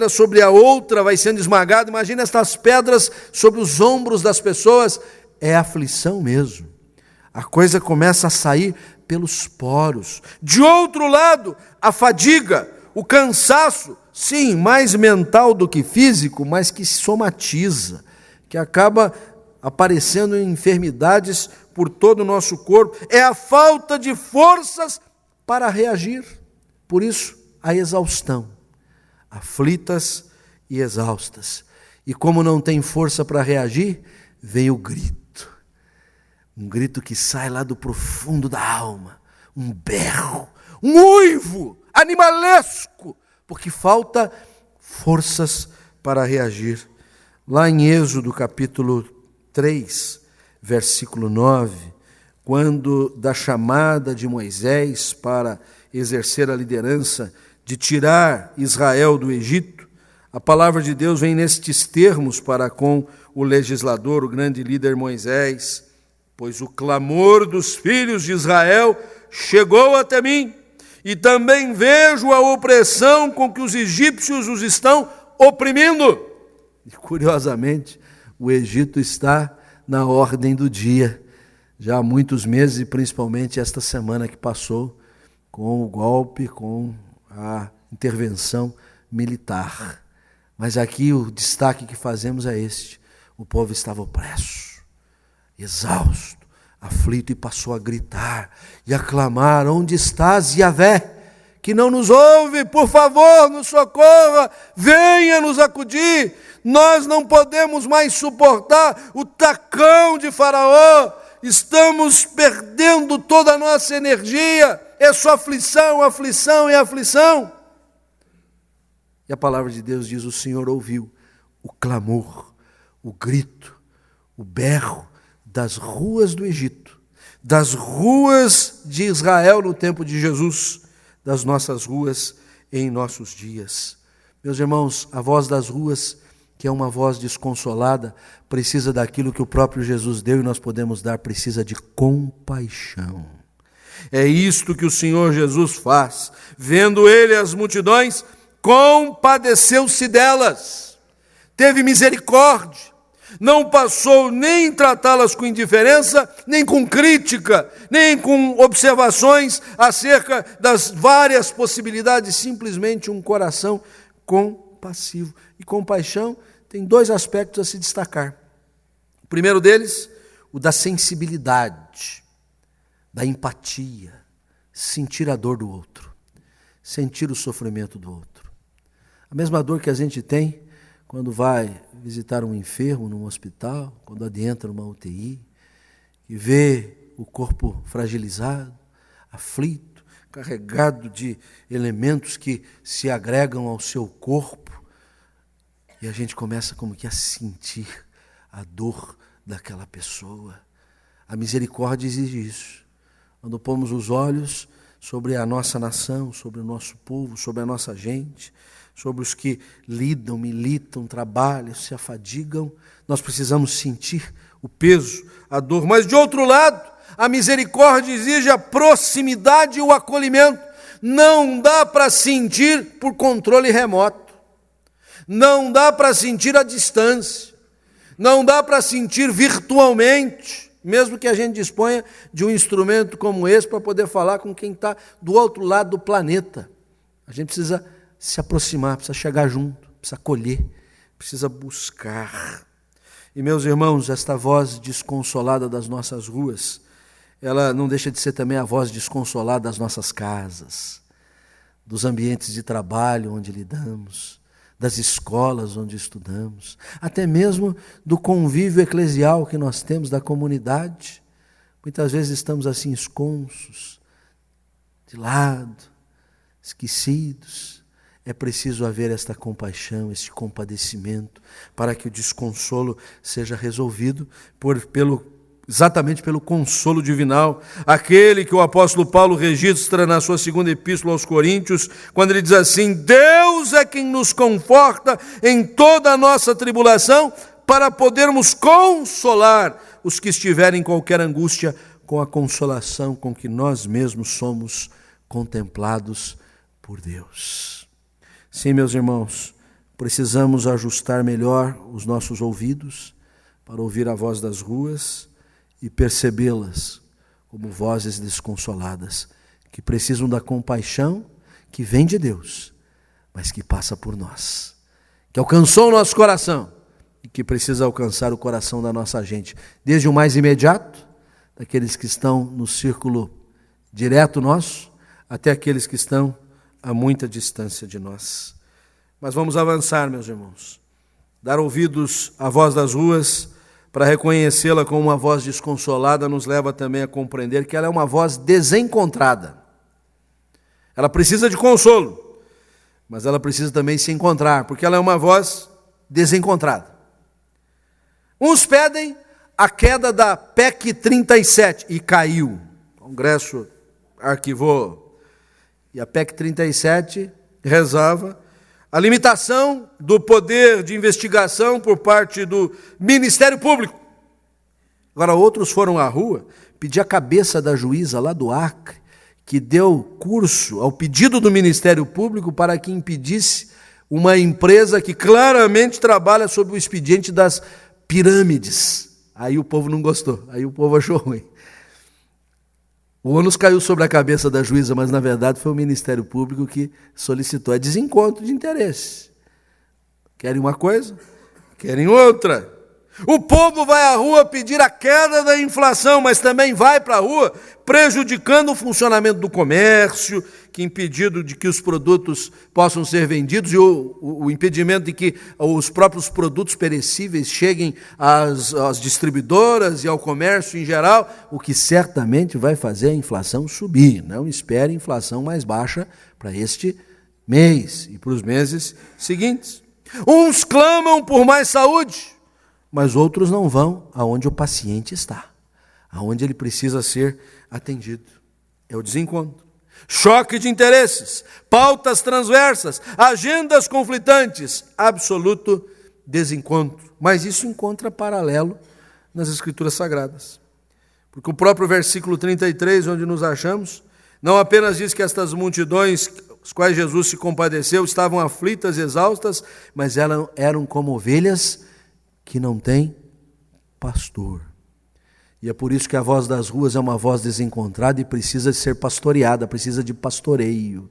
sobre a outra vai sendo esmagada. Imagina estas pedras sobre os ombros das pessoas. É aflição mesmo. A coisa começa a sair pelos poros. De outro lado, a fadiga, o cansaço, sim, mais mental do que físico, mas que somatiza, que acaba aparecendo em enfermidades por todo o nosso corpo. É a falta de forças para reagir. Por isso, a exaustão. Aflitas e exaustas. E como não tem força para reagir, vem o grito. Um grito que sai lá do profundo da alma. Um berro, um uivo animalesco, porque falta forças para reagir. Lá em Êxodo capítulo 3, versículo 9, quando da chamada de Moisés para exercer a liderança de tirar Israel do Egito, a palavra de Deus vem nestes termos para com o legislador, o grande líder Moisés: pois o clamor dos filhos de Israel chegou até mim, e também vejo a opressão com que os egípcios os estão oprimindo. E, curiosamente, o Egito está na ordem do dia, já há muitos meses, e principalmente esta semana que passou, com o golpe, com a intervenção militar. Mas aqui o destaque que fazemos é este: o povo estava opresso, exausto, aflito, e passou a gritar e a clamar: onde estás, Yahvé, que não nos ouve? Por favor, nos socorra, venha nos acudir, nós não podemos mais suportar o tacão de Faraó, estamos perdendo toda a nossa energia, é só aflição, aflição e aflição. E a palavra de Deus diz: o Senhor ouviu o clamor, o grito, o berro das ruas do Egito, das ruas de Israel no tempo de Jesus, das nossas ruas em nossos dias. Meus irmãos, a voz das ruas, que é uma voz desconsolada, precisa daquilo que o próprio Jesus deu e nós podemos dar, precisa de compaixão. É isto que o Senhor Jesus faz. Vendo ele as multidões, compadeceu-se delas, teve misericórdia, não passou nem tratá-las com indiferença, nem com crítica, nem com observações acerca das várias possibilidades, simplesmente um coração compassivo. E compaixão tem dois aspectos a se destacar. O primeiro deles, o da sensibilidade, da empatia, sentir a dor do outro, sentir o sofrimento do outro. A mesma dor que a gente tem quando vai visitar um enfermo num hospital, quando adentra numa UTI, e vê o corpo fragilizado, aflito, carregado de elementos que se agregam ao seu corpo, e a gente começa como que a sentir a dor daquela pessoa. A misericórdia exige isso. Quando pomos os olhos sobre a nossa nação, sobre o nosso povo, sobre a nossa gente, sobre os que lidam, militam, trabalham, se afadigam, nós precisamos sentir o peso, a dor. Mas, de outro lado, a misericórdia exige a proximidade e o acolhimento. Não dá para sentir por controle remoto. Não dá para sentir à distância. Não dá para sentir virtualmente, mesmo que a gente disponha de um instrumento como esse para poder falar com quem está do outro lado do planeta. A gente precisa se aproximar, precisa chegar junto, precisa acolher, precisa buscar. E, meus irmãos, esta voz desconsolada das nossas ruas, ela não deixa de ser também a voz desconsolada das nossas casas, dos ambientes de trabalho onde lidamos, das escolas onde estudamos, até mesmo do convívio eclesial que nós temos, da comunidade. Muitas vezes estamos assim esconsos, de lado, esquecidos. É preciso haver esta compaixão, este compadecimento, para que o desconsolo seja resolvido exatamente pelo consolo divinal, aquele que o apóstolo Paulo registra na sua segunda epístola aos Coríntios, quando ele diz assim: Deus é quem nos conforta em toda a nossa tribulação, para podermos consolar os que estiverem em qualquer angústia, com a consolação com que nós mesmos somos contemplados por Deus. Sim, meus irmãos, precisamos ajustar melhor os nossos ouvidos para ouvir a voz das ruas e percebê-las como vozes desconsoladas, que precisam da compaixão que vem de Deus, mas que passa por nós, que alcançou o nosso coração e que precisa alcançar o coração da nossa gente, desde o mais imediato, daqueles que estão no círculo direto nosso, até aqueles que estão a muita distância de nós. Mas vamos avançar, meus irmãos, dar ouvidos à voz das ruas, para reconhecê-la como uma voz desconsolada, nos leva também a compreender que ela é uma voz desencontrada. Ela precisa de consolo, mas ela precisa também se encontrar, porque ela é uma voz desencontrada. Uns pedem a queda da PEC 37 e caiu. O Congresso arquivou. E a PEC 37 rezava a limitação do poder de investigação por parte do Ministério Público. Agora, outros foram à rua pedir a cabeça da juíza lá do Acre, que deu curso ao pedido do Ministério Público para que impedisse uma empresa que claramente trabalha sob o expediente das pirâmides. Aí o povo não gostou, aí o povo achou ruim. O ônus caiu sobre a cabeça da juíza, mas na verdade foi o Ministério Público que solicitou. É desencontro de interesse. Querem uma coisa, querem outra. O povo vai à rua pedir a queda da inflação, mas também vai para a rua prejudicando o funcionamento do comércio, que impedido de que os produtos possam ser vendidos e o impedimento de que os próprios produtos perecíveis cheguem às distribuidoras e ao comércio em geral, o que certamente vai fazer a inflação subir. Não espere inflação mais baixa para este mês e para os meses seguintes. Uns clamam por mais saúde, mas outros não vão aonde o paciente está, aonde ele precisa ser atendido. É o desencontro. Choque de interesses, pautas transversas, agendas conflitantes, absoluto desencontro. Mas isso encontra paralelo nas Escrituras Sagradas. Porque o próprio versículo 33, onde nos achamos, não apenas diz que estas multidões, as quais Jesus se compadeceu, estavam aflitas e exaustas, mas elas eram como ovelhas que não têm pastor. E é por isso que a voz das ruas é uma voz desencontrada e precisa ser pastoreada, precisa de pastoreio.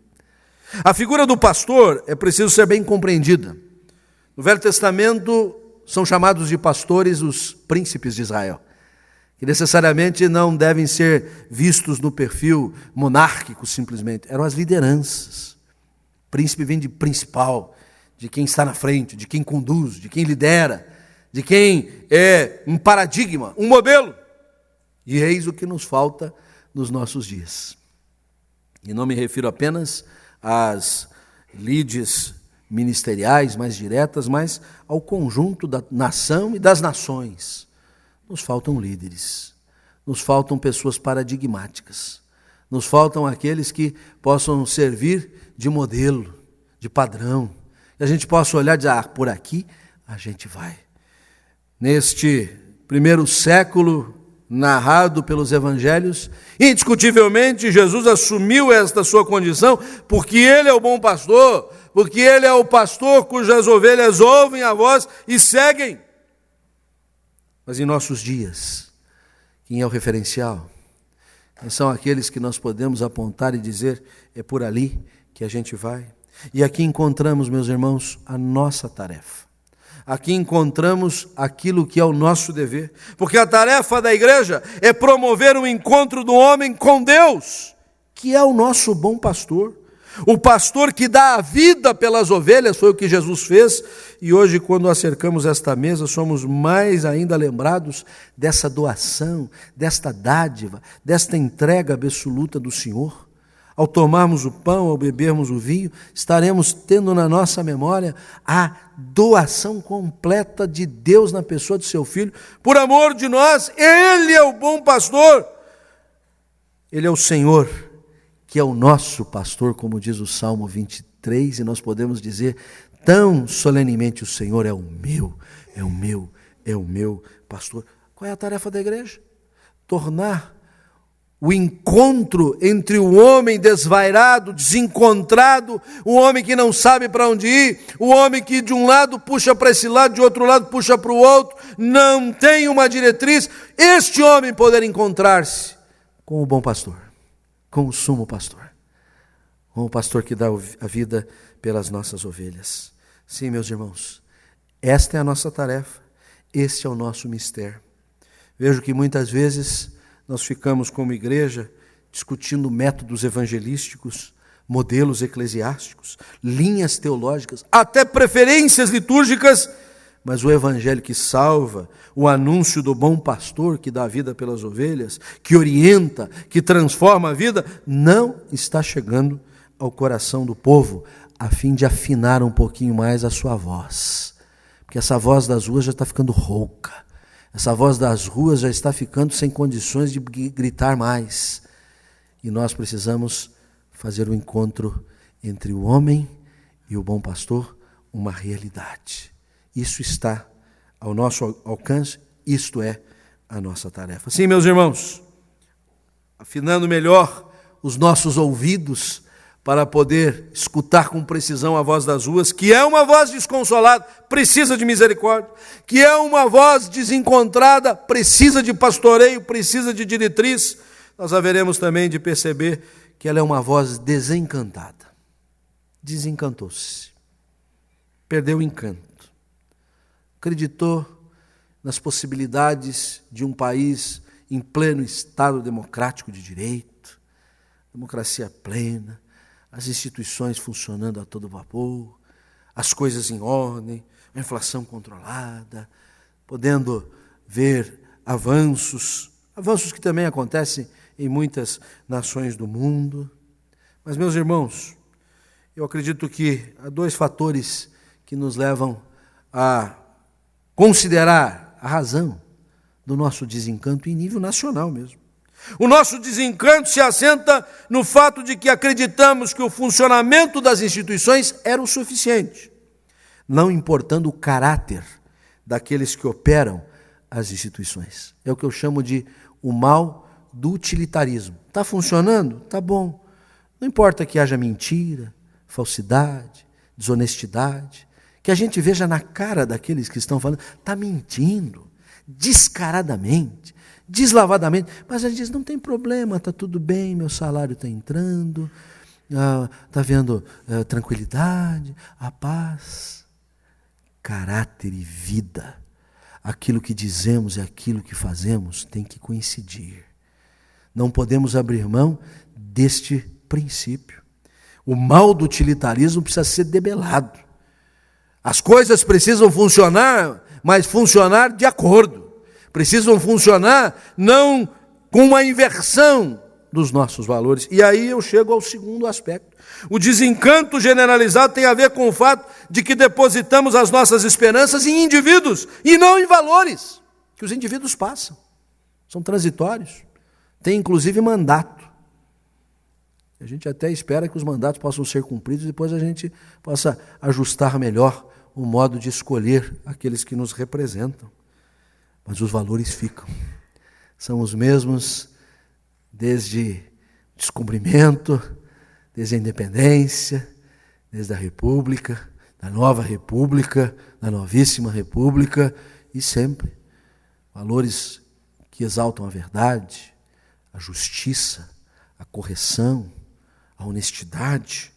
A figura do pastor é preciso ser bem compreendida. No Velho Testamento são chamados de pastores os príncipes de Israel, que necessariamente não devem ser vistos no perfil monárquico simplesmente, eram as lideranças. Príncipe vem de principal, de quem está na frente, de quem conduz, de quem lidera, de quem é um paradigma, um modelo. E eis o que nos falta nos nossos dias. E não me refiro apenas às lides ministeriais mais diretas, mas ao conjunto da nação e das nações. Nos faltam líderes, nos faltam pessoas paradigmáticas, nos faltam aqueles que possam servir de modelo, de padrão, e a gente possa olhar e dizer, por aqui a gente vai. Neste primeiro século narrado pelos evangelhos, indiscutivelmente Jesus assumiu esta sua condição, porque Ele é o bom pastor, porque Ele é o pastor cujas ovelhas ouvem a voz e seguem. Mas em nossos dias, quem é o referencial? Quem são aqueles que nós podemos apontar e dizer, é por ali que a gente vai? E aqui encontramos, meus irmãos, a nossa tarefa. Aqui encontramos aquilo que é o nosso dever, porque a tarefa da igreja é promover o encontro do homem com Deus, que é o nosso bom pastor. O pastor que dá a vida pelas ovelhas, foi o que Jesus fez, e hoje, quando acercamos esta mesa, somos mais ainda lembrados dessa doação, desta dádiva, desta entrega absoluta do Senhor. Ao tomarmos o pão, ao bebermos o vinho, estaremos tendo na nossa memória a doação completa de Deus na pessoa do seu Filho, por amor de nós. Ele é o bom pastor, Ele é o Senhor, que é o nosso pastor, como diz o Salmo 23, e nós podemos dizer tão solenemente, o Senhor é o meu, é o meu, é o meu pastor. Qual é a tarefa da igreja? Tornar o encontro entre o homem desvairado, desencontrado, o homem que não sabe para onde ir, o homem que de um lado puxa para esse lado, de outro lado puxa para o outro, não tem uma diretriz, este homem poder encontrar-se com o bom pastor, com o sumo pastor, com o pastor que dá a vida pelas nossas ovelhas. Sim, meus irmãos, esta é a nossa tarefa, este é o nosso mistério. Vejo que muitas vezes nós ficamos como igreja discutindo métodos evangelísticos, modelos eclesiásticos, linhas teológicas, até preferências litúrgicas, mas o evangelho que salva, o anúncio do bom pastor que dá a vida pelas ovelhas, que orienta, que transforma a vida, não está chegando ao coração do povo, a fim de afinar um pouquinho mais a sua voz, porque essa voz das ruas já está ficando rouca. Essa voz das ruas já está ficando sem condições de gritar mais. E nós precisamos fazer o encontro entre o homem e o bom pastor uma realidade. Isso está ao nosso alcance, isto é a nossa tarefa. Sim, meus irmãos, afinando melhor os nossos ouvidos para poder escutar com precisão a voz das ruas, que é uma voz desconsolada, precisa de misericórdia, que é uma voz desencontrada, precisa de pastoreio, precisa de diretriz, nós haveremos também de perceber que ela é uma voz desencantada, desencantou-se, perdeu o encanto, acreditou nas possibilidades de um país em pleno Estado democrático de direito, democracia plena, as instituições funcionando a todo vapor, as coisas em ordem, a inflação controlada, podendo ver avanços que também acontecem em muitas nações do mundo. Mas, meus irmãos, eu acredito que há dois fatores que nos levam a considerar a razão do nosso desencanto em nível nacional mesmo. O nosso desencanto se assenta no fato de que acreditamos que o funcionamento das instituições era o suficiente, não importando o caráter daqueles que operam as instituições. É o que eu chamo de o mal do utilitarismo. Está funcionando? Está bom. Não importa que haja mentira, falsidade, desonestidade, que a gente veja na cara daqueles que estão falando, está mentindo, descaradamente, deslavadamente, mas a gente diz, não tem problema, está tudo bem, meu salário está entrando, está havendo tranquilidade, a paz, caráter e vida, aquilo que dizemos e aquilo que fazemos tem que coincidir, não podemos abrir mão deste princípio. O mal do utilitarismo precisa ser debelado, as coisas precisam funcionar, mas funcionar de acordo, precisam funcionar não com uma inversão dos nossos valores. E aí eu chego ao segundo aspecto. O desencanto generalizado tem a ver com o fato de que depositamos as nossas esperanças em indivíduos e não em valores que os indivíduos passam. São transitórios. Tem inclusive mandato. A gente até espera que os mandatos possam ser cumpridos e depois a gente possa ajustar melhor o modo de escolher aqueles que nos representam. Mas os valores ficam. São os mesmos desde o descobrimento, desde a independência, desde a República, da nova República, da novíssima República e sempre. Valores que exaltam a verdade, a justiça, a correção, a honestidade,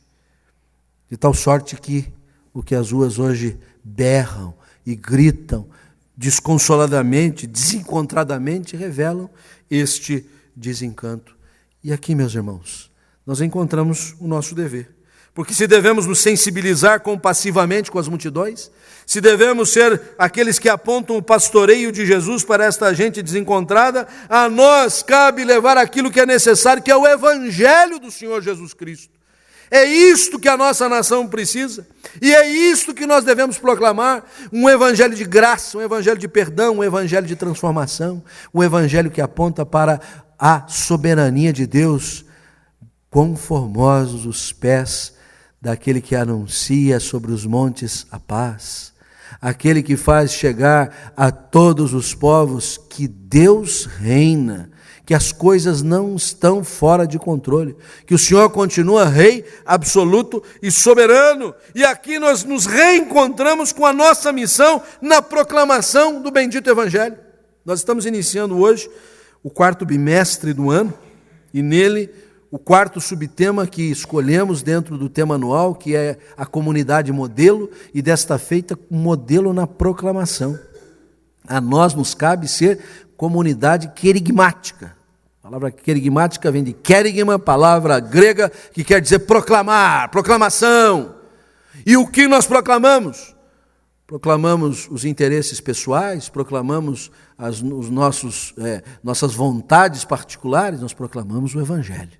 de tal sorte que o que as ruas hoje berram e gritam desconsoladamente, desencontradamente, revelam este desencanto. E aqui, meus irmãos, nós encontramos o nosso dever. Porque se devemos nos sensibilizar compassivamente com as multidões, se devemos ser aqueles que apontam o pastoreio de Jesus para esta gente desencontrada, a nós cabe levar aquilo que é necessário, que é o Evangelho do Senhor Jesus Cristo. É isto que a nossa nação precisa, e é isto que nós devemos proclamar, um evangelho de graça, um evangelho de perdão, um evangelho de transformação, um evangelho que aponta para a soberania de Deus. Quão formosos os pés daquele que anuncia sobre os montes a paz, aquele que faz chegar a todos os povos que Deus reina, que as coisas não estão fora de controle, que o Senhor continua rei absoluto e soberano. E aqui nós nos reencontramos com a nossa missão na proclamação do bendito Evangelho. Nós estamos iniciando hoje o 4º bimestre do ano, e nele o 4º subtema que escolhemos dentro do tema anual, que é a comunidade modelo, e desta feita modelo na proclamação. A nós nos cabe ser comunidade querigmática. A palavra querigmática vem de querigma, palavra grega que quer dizer proclamar, proclamação. E o que nós proclamamos? Proclamamos os interesses pessoais, proclamamos nossas vontades particulares, nós proclamamos o Evangelho.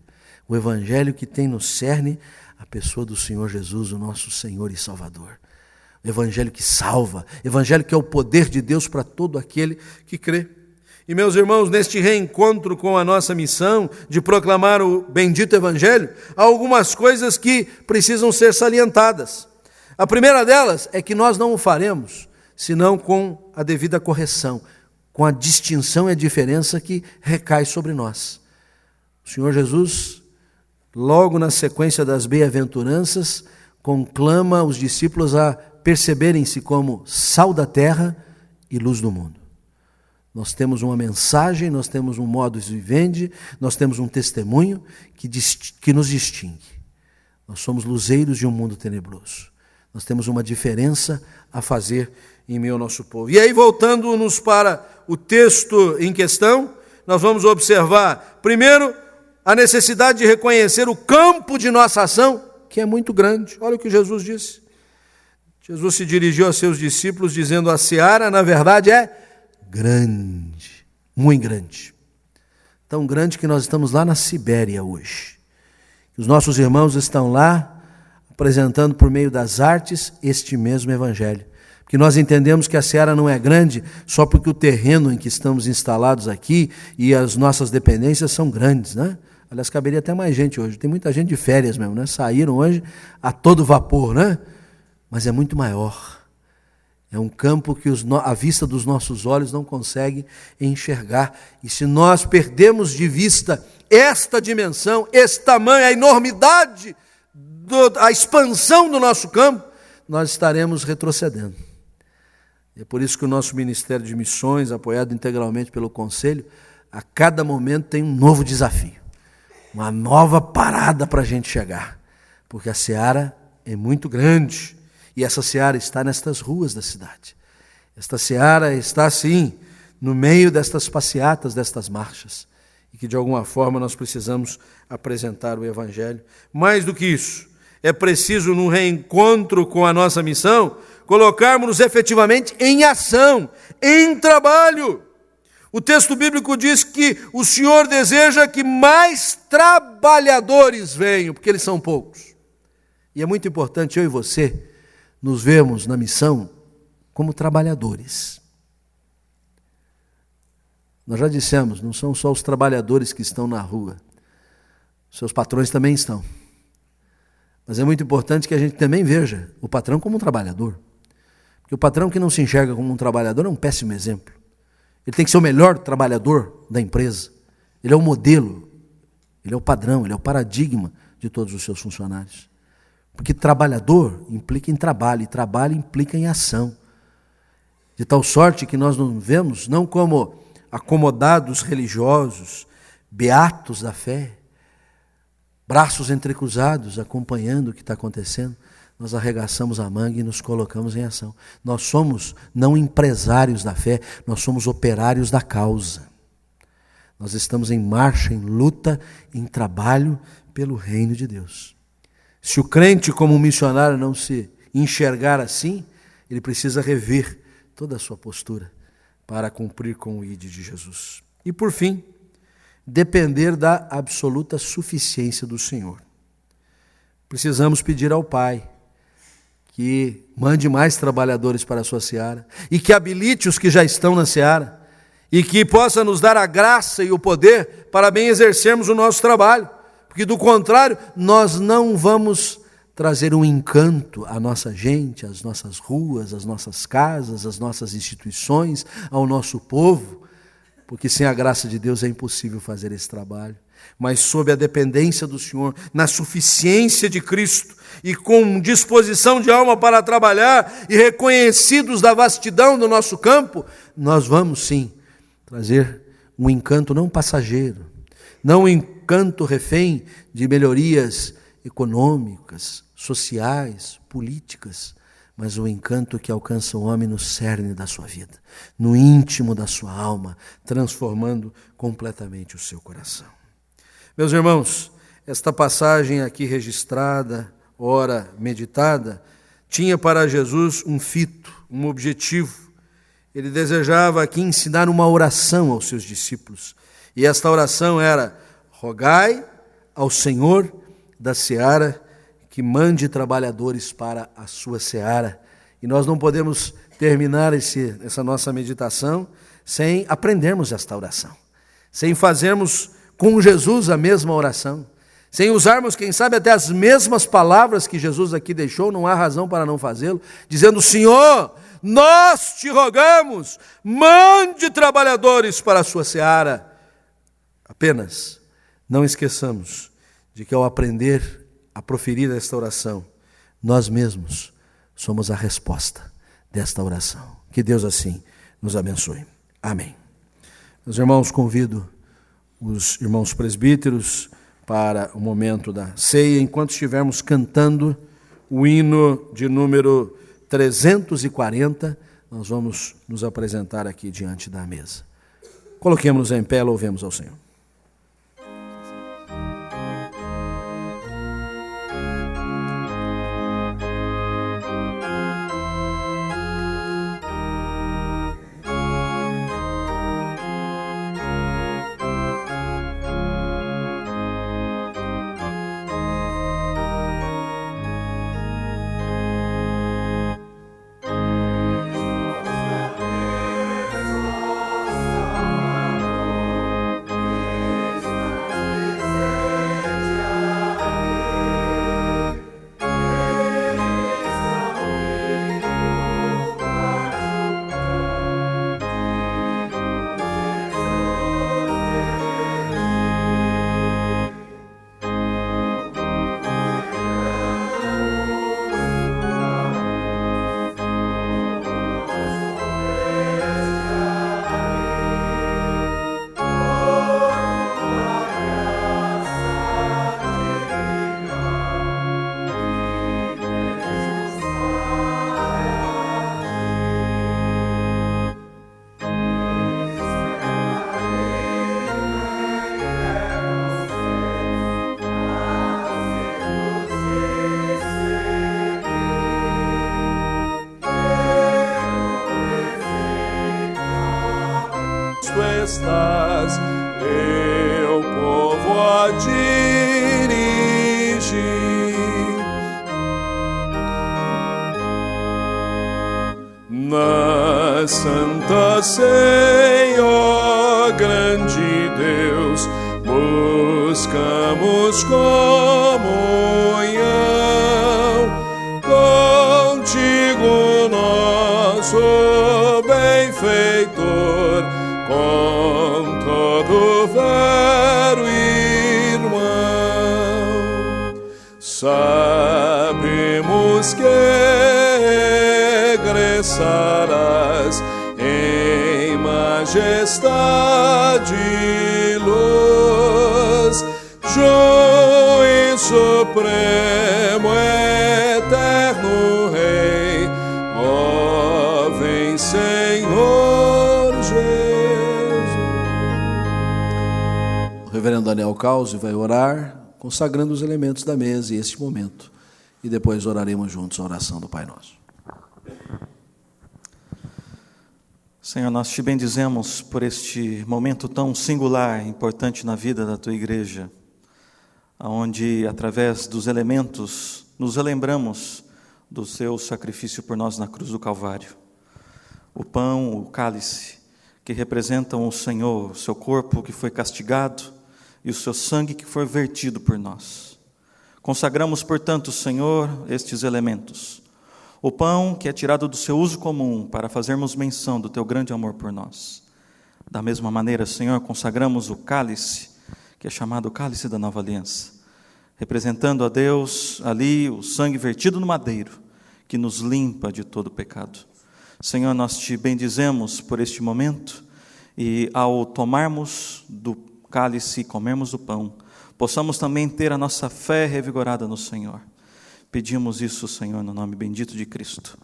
O Evangelho que tem no cerne a pessoa do Senhor Jesus, o nosso Senhor e Salvador. O Evangelho que salva, Evangelho que é o poder de Deus para todo aquele que crê. E, meus irmãos, neste reencontro com a nossa missão de proclamar o bendito Evangelho, há algumas coisas que precisam ser salientadas. A primeira delas é que nós não o faremos, senão com a devida correção, com a distinção e a diferença que recai sobre nós. O Senhor Jesus, logo na sequência das bem-aventuranças, conclama os discípulos a perceberem-se como sal da terra e luz do mundo. Nós temos uma mensagem, nós temos um modus vivendi, nós temos um testemunho que nos distingue. Nós somos luzeiros de um mundo tenebroso. Nós temos uma diferença a fazer em meio ao nosso povo. E aí, voltando-nos para o texto em questão, nós vamos observar, primeiro, a necessidade de reconhecer o campo de nossa ação, que é muito grande. Olha o que Jesus disse. Jesus se dirigiu a seus discípulos dizendo: a seara, na verdade, é grande, muito grande. Tão grande que nós estamos lá na Sibéria hoje. Os nossos irmãos estão lá apresentando por meio das artes este mesmo Evangelho. Porque nós entendemos que a seara não é grande só porque o terreno em que estamos instalados aqui e as nossas dependências são grandes, né? Aliás, caberia até mais gente hoje. Tem muita gente de férias mesmo, né? Saíram hoje a todo vapor, né? Mas é muito maior. É um campo que a vista dos nossos olhos não consegue enxergar. E se nós perdemos de vista esta dimensão, esse tamanho, a enormidade, a expansão do nosso campo, nós estaremos retrocedendo. É por isso que o nosso Ministério de Missões, apoiado integralmente pelo Conselho, a cada momento tem um novo desafio, uma nova parada para a gente chegar, porque a seara é muito grande. E essa seara está nestas ruas da cidade. Esta seara está, sim, no meio destas passeatas, destas marchas. E que, de alguma forma, nós precisamos apresentar o Evangelho. Mais do que isso, é preciso, no reencontro com a nossa missão, colocarmos-nos efetivamente em ação, em trabalho. O texto bíblico diz que o Senhor deseja que mais trabalhadores venham, porque eles são poucos. E é muito importante eu e você nos vermos na missão como trabalhadores. Nós já dissemos, não são só os trabalhadores que estão na rua, seus patrões também estão. Mas é muito importante que a gente também veja o patrão como um trabalhador. Porque o patrão que não se enxerga como um trabalhador é um péssimo exemplo. Ele tem que ser o melhor trabalhador da empresa. Ele é o modelo, ele é o padrão, ele é o paradigma de todos os seus funcionários. Porque trabalhador implica em trabalho, e trabalho implica em ação. De tal sorte que nós não vemos, não como acomodados religiosos, beatos da fé, braços entrecruzados, acompanhando o que está acontecendo, nós arregaçamos a manga e nos colocamos em ação. Nós somos não empresários da fé, nós somos operários da causa. Nós estamos em marcha, em luta, em trabalho pelo reino de Deus. Se o crente, como um missionário, não se enxergar assim, ele precisa rever toda a sua postura para cumprir com o ID de Jesus. E por fim, depender da absoluta suficiência do Senhor. Precisamos pedir ao Pai que mande mais trabalhadores para a sua seara e que habilite os que já estão na seara e que possa nos dar a graça e o poder para bem exercermos o nosso trabalho, porque do contrário, nós não vamos trazer um encanto à nossa gente, às nossas ruas, às nossas casas, às nossas instituições, ao nosso povo, porque sem a graça de Deus é impossível fazer esse trabalho. Mas sob a dependência do Senhor, na suficiência de Cristo e com disposição de alma para trabalhar e reconhecidos da vastidão do nosso campo, nós vamos sim trazer um encanto não passageiro, não um encanto refém de melhorias econômicas, sociais, políticas, mas um encanto que alcança o homem no cerne da sua vida, no íntimo da sua alma, transformando completamente o seu coração. Meus irmãos, esta passagem aqui registrada, ora meditada, tinha para Jesus um fito, um objetivo. Ele desejava aqui ensinar uma oração aos seus discípulos. E esta oração era: rogai ao Senhor da seara que mande trabalhadores para a sua seara. E nós não podemos terminar essa nossa meditação sem aprendermos esta oração, sem fazermos com Jesus a mesma oração, sem usarmos, quem sabe, até as mesmas palavras que Jesus aqui deixou, não há razão para não fazê-lo, dizendo: Senhor, nós te rogamos, mande trabalhadores para a sua seara. Apenas não esqueçamos de que ao aprender a proferir esta oração, nós mesmos somos a resposta desta oração. Que Deus assim nos abençoe. Amém. Meus irmãos, convido os irmãos presbíteros para o momento da ceia, enquanto estivermos cantando o hino de número 340, nós vamos nos apresentar aqui diante da mesa. Coloquemos-nos em pé, louvemos ao Senhor. estás, teu povo a dirigir. Na Santa Ceia, ó grande Deus, buscamos comunhão contigo, nosso benfeitor, com todo vero irmão. Sabemos que regressarás em majestade e luz, juiz supremo, eterno Rei, ó vem Senhor Jesus. O reverendo Daniel Causi vai orar, consagrando os elementos da mesa e este momento, e depois oraremos juntos a oração do Pai Nosso. Senhor, nós te bendizemos por este momento tão singular, importante na vida da tua igreja, onde, através dos elementos, nos relembramos do seu sacrifício por nós na cruz do Calvário. O pão, o cálice, que representam o Senhor, o seu corpo que foi castigado e o seu sangue que foi vertido por nós. Consagramos, portanto, Senhor, estes elementos. O pão que é tirado do seu uso comum para fazermos menção do teu grande amor por nós. Da mesma maneira, Senhor, consagramos o cálice, que é chamado o cálice da nova aliança, representando a Deus ali o sangue vertido no madeiro, que nos limpa de todo pecado. Senhor, nós te bendizemos por este momento e ao tomarmos do cálice e comermos do pão, possamos também ter a nossa fé revigorada no Senhor. Pedimos isso, Senhor, no nome bendito de Cristo.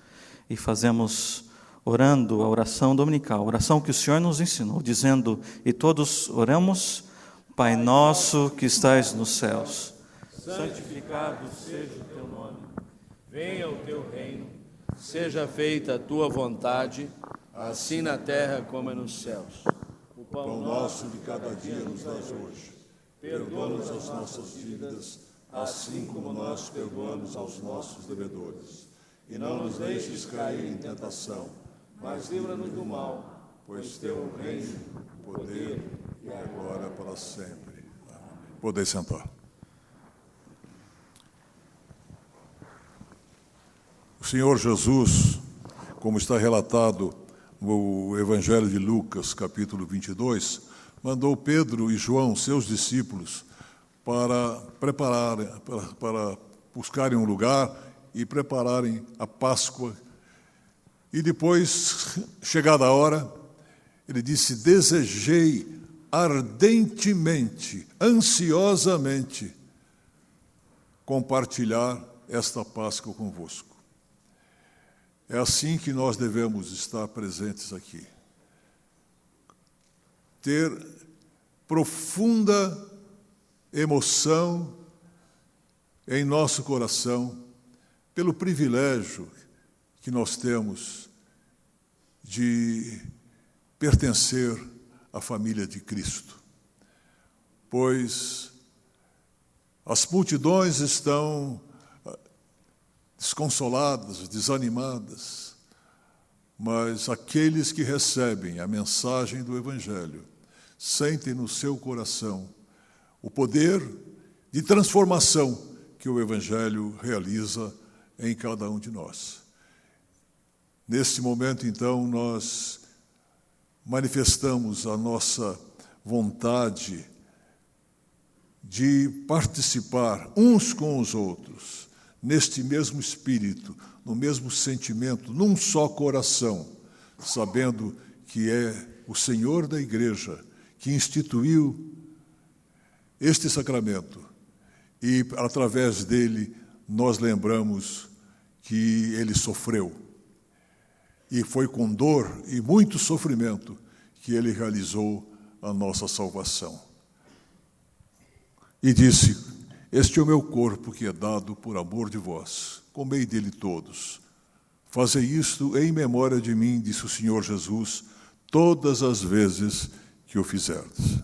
E fazemos orando a oração dominical, a oração que o Senhor nos ensinou, dizendo, e todos oramos, Pai nosso que estais nos céus, santificado seja o teu nome, venha o teu reino, seja feita a tua vontade, assim na terra como é nos céus. O pão nosso de cada dia nos dás hoje. Perdoa-nos as nossas dívidas, assim como nós perdoamos aos nossos devedores. E não nos deixes cair em tentação, mas livra-nos do mal, pois teu é o reino, o poder e a glória para sempre. Podem sentar. O Senhor Jesus, como está relatado no Evangelho de Lucas, capítulo 22, mandou Pedro e João, seus discípulos, para buscarem um lugar e prepararem a Páscoa. E depois, chegada a hora, ele disse, desejei ardentemente, ansiosamente, compartilhar esta Páscoa convosco. É assim que nós devemos estar presentes aqui. Ter profunda emoção em nosso coração pelo privilégio que nós temos de pertencer à família de Cristo. Pois as multidões estão desconsoladas, desanimadas, mas aqueles que recebem a mensagem do Evangelho sentem no seu coração o poder de transformação que o Evangelho realiza em cada um de nós. Neste momento, então, nós manifestamos a nossa vontade de participar uns com os outros, neste mesmo espírito, no mesmo sentimento, num só coração, sabendo que é o Senhor da Igreja que instituiu este sacramento, e através dele nós lembramos que ele sofreu, e foi com dor e muito sofrimento que ele realizou a nossa salvação. E disse, este é o meu corpo que é dado por amor de vós, comei dele todos. Fazei isto em memória de mim, disse o Senhor Jesus, todas as vezes que o fizerdes.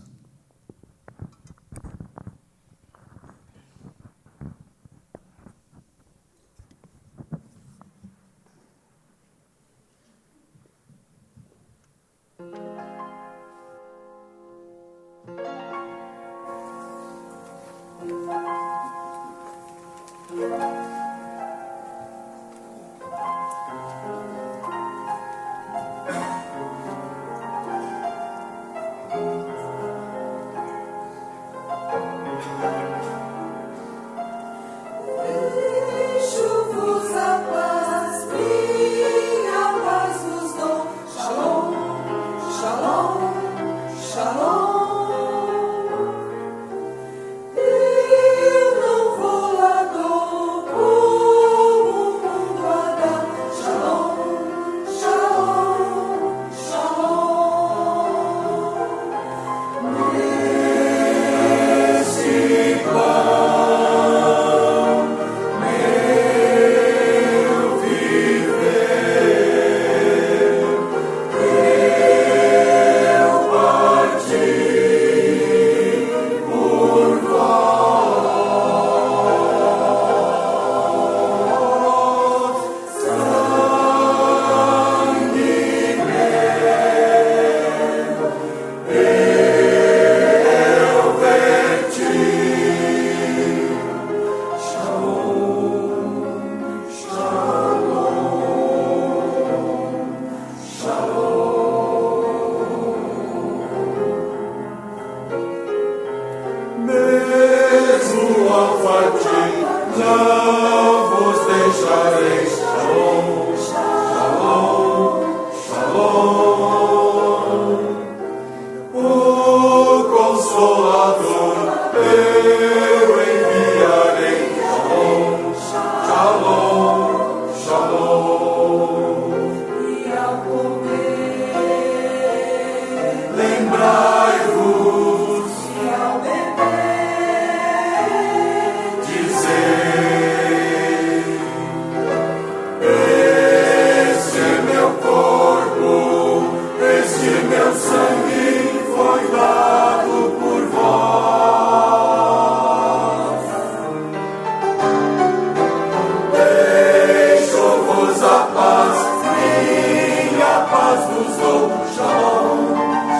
Deixo-vos a paz, minha paz vos dou. Shalom,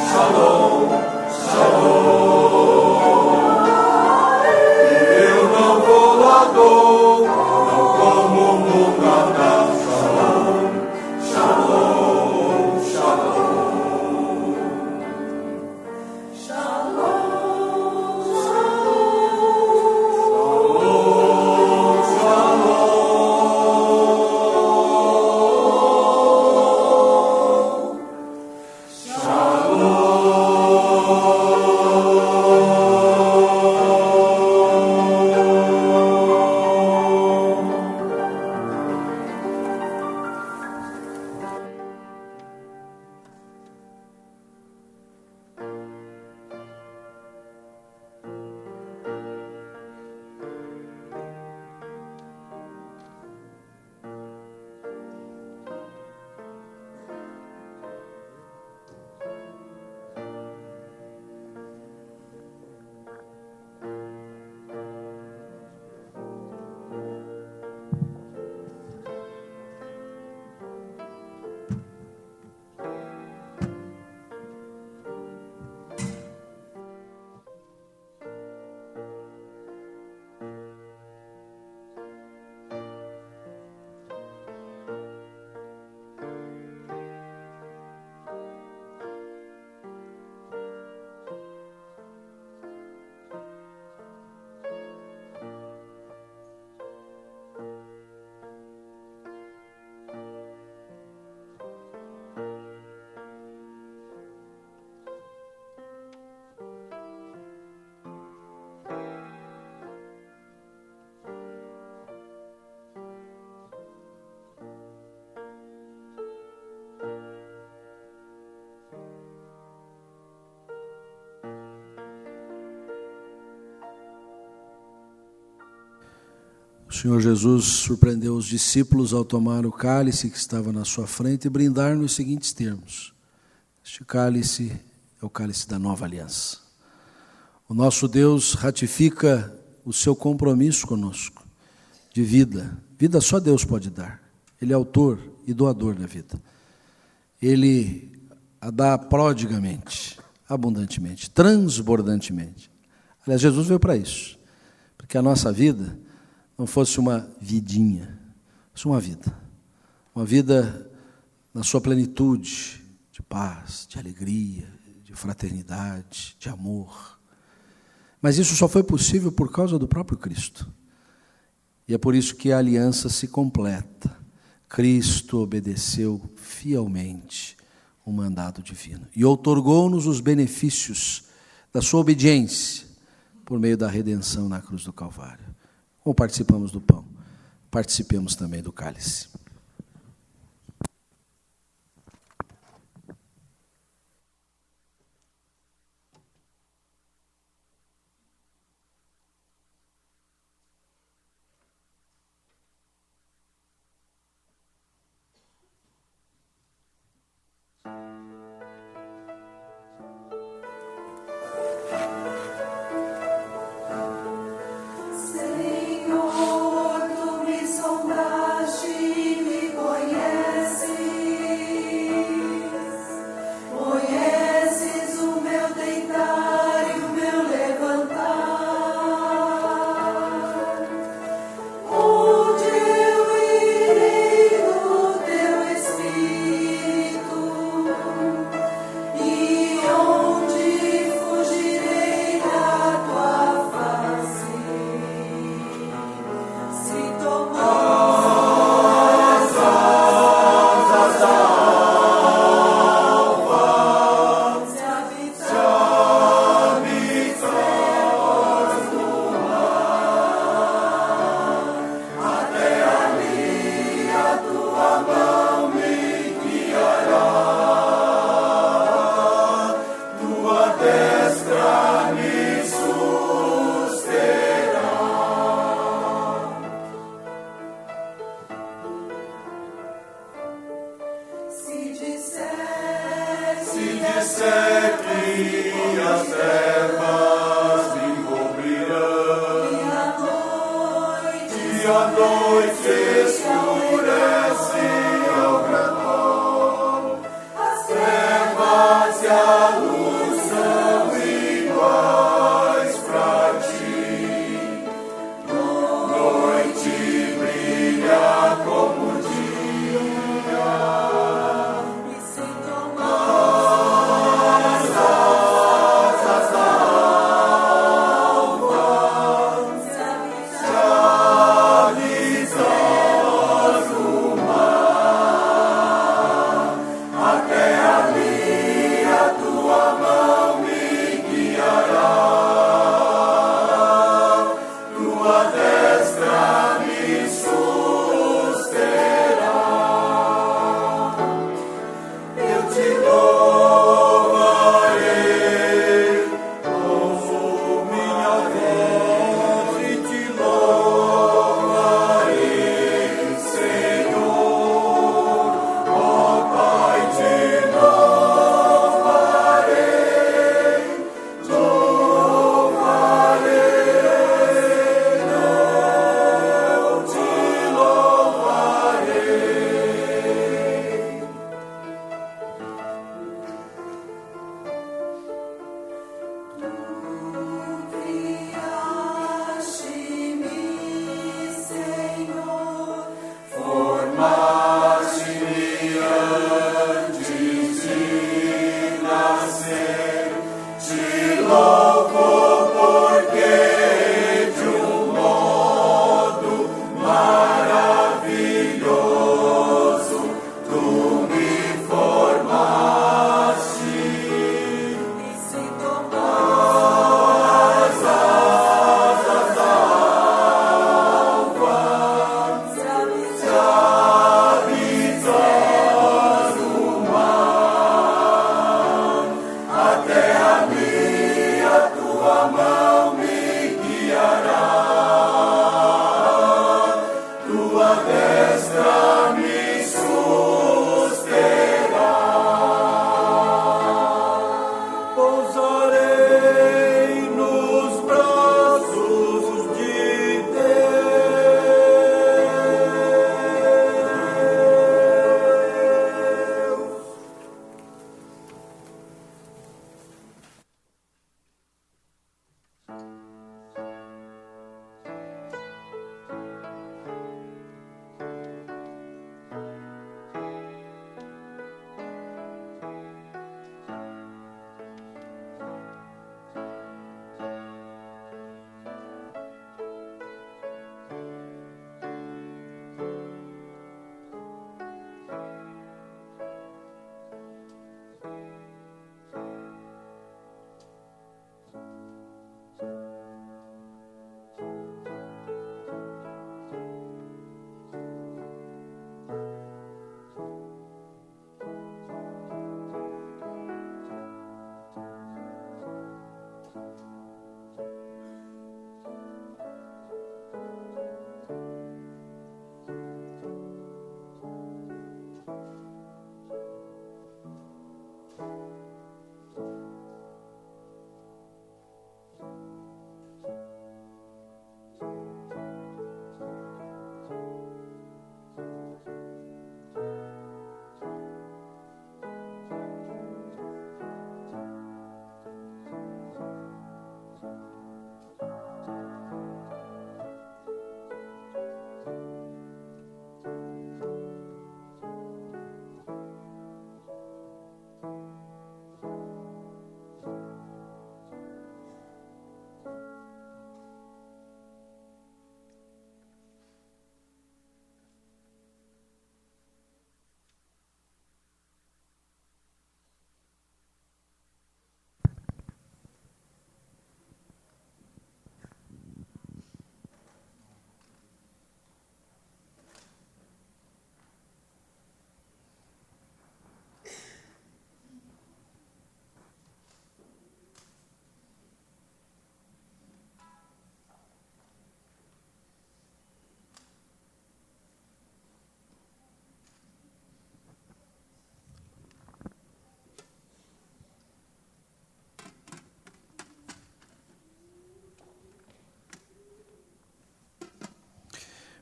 shalom, shalom. Eu não vou lá dou como o mundo a dar. Shalom, shalom, shalom. Nesse O Senhor Jesus surpreendeu os discípulos ao tomar o cálice que estava na sua frente e brindar nos seguintes termos: este cálice é o cálice da nova aliança. O nosso Deus ratifica o seu compromisso conosco de vida. Vida só Deus pode dar. Ele é autor e doador da vida. Ele a dá prodigamente, abundantemente, transbordantemente. Aliás, Jesus veio para isso, porque a nossa vida não fosse uma vidinha, fosse uma vida na sua plenitude, de paz, de alegria, de fraternidade, de amor. Mas isso só foi possível por causa do próprio Cristo. E é por isso que a aliança se completa. Cristo obedeceu fielmente o mandato divino e outorgou-nos os benefícios da sua obediência por meio da redenção na cruz do Calvário. Como participamos do pão, participemos também do cálice. Senhor, tu me sondaste e me conheces. Conheces o meu deitar e o meu levantar. Onde eu irei do teu Espírito? E onde fugirei da tua face? Se tomar as asas da alva, se habitar no mar, até ali a tua mão me guiará, tua destra me susterá. Se disser que as trevas me cobrirão e a noite escurece ao redor, as trevas e a luz são iguais pra ti. Noite brilha como dia, e sem tomar as asas da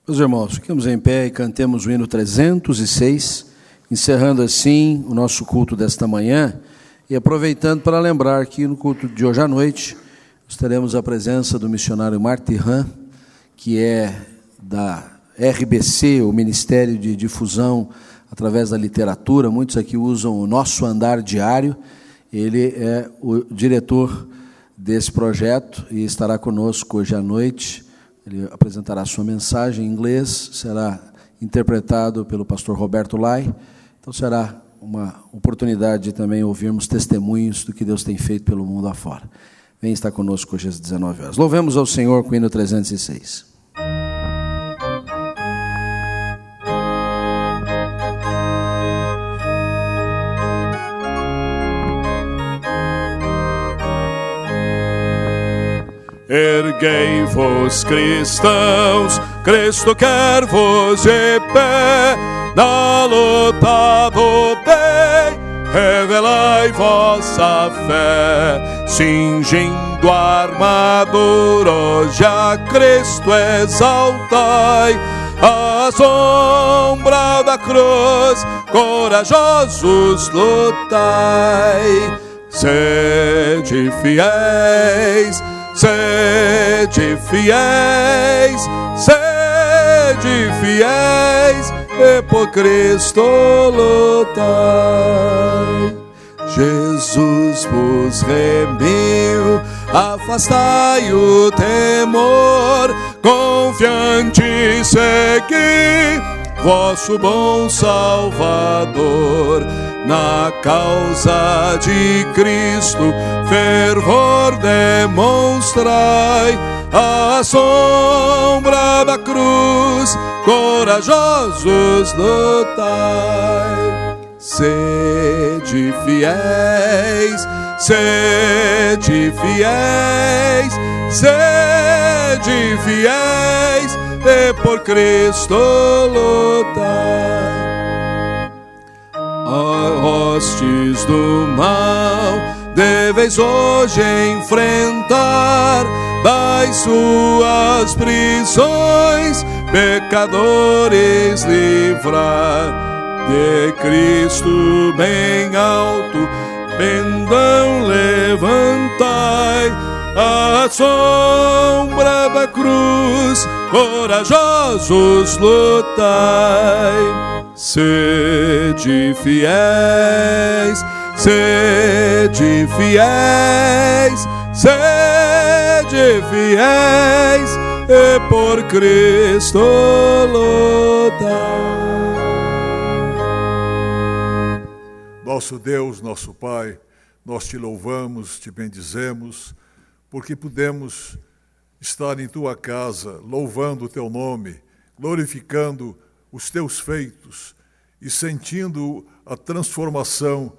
Meus irmãos, fiquemos em pé e cantemos o hino 306, encerrando assim o nosso culto desta manhã e aproveitando para lembrar que no culto de hoje à noite nós teremos a presença do missionário Martirhan, que é da RBC, o Ministério de Difusão através da Literatura. Muitos aqui usam o Nosso Andar Diário. Ele é o diretor desse projeto e estará conosco hoje à noite. Ele apresentará sua mensagem em inglês, será interpretado pelo pastor Roberto Lai. Então será uma oportunidade de também ouvirmos testemunhos do que Deus tem feito pelo mundo afora. Vem estar conosco hoje às 19 horas. Louvemos ao Senhor com o hino 306. Erguei-vos, cristãos, Cristo quer-vos de pé, na luta do bem, revelai vossa fé, cingindo a armadura, hoje a Cristo exaltai, à sombra da cruz, corajosos lutai, sede fiéis, sede fiéis, sede fiéis, e por Cristo lutai. Jesus vos remiu, afastai o temor, confiante segui vosso bom Salvador. Na causa de Cristo, fervor demonstrai, à sombra da cruz, corajosos lutai. Sede fiéis, sede fiéis, sede fiéis, e por Cristo lutai. Hostes do mal, deveis hoje enfrentar, das suas prisões, pecadores livrar, de Cristo bem alto, pendão levantai, à sombra da cruz, corajosos lutai. Sede fiéis, sede fiéis, sede fiéis, e por Cristo lutai. Nosso Deus, nosso Pai, nós te louvamos, te bendizemos, porque pudemos estar em tua casa, louvando o teu nome, glorificando os teus feitos e sentindo a transformação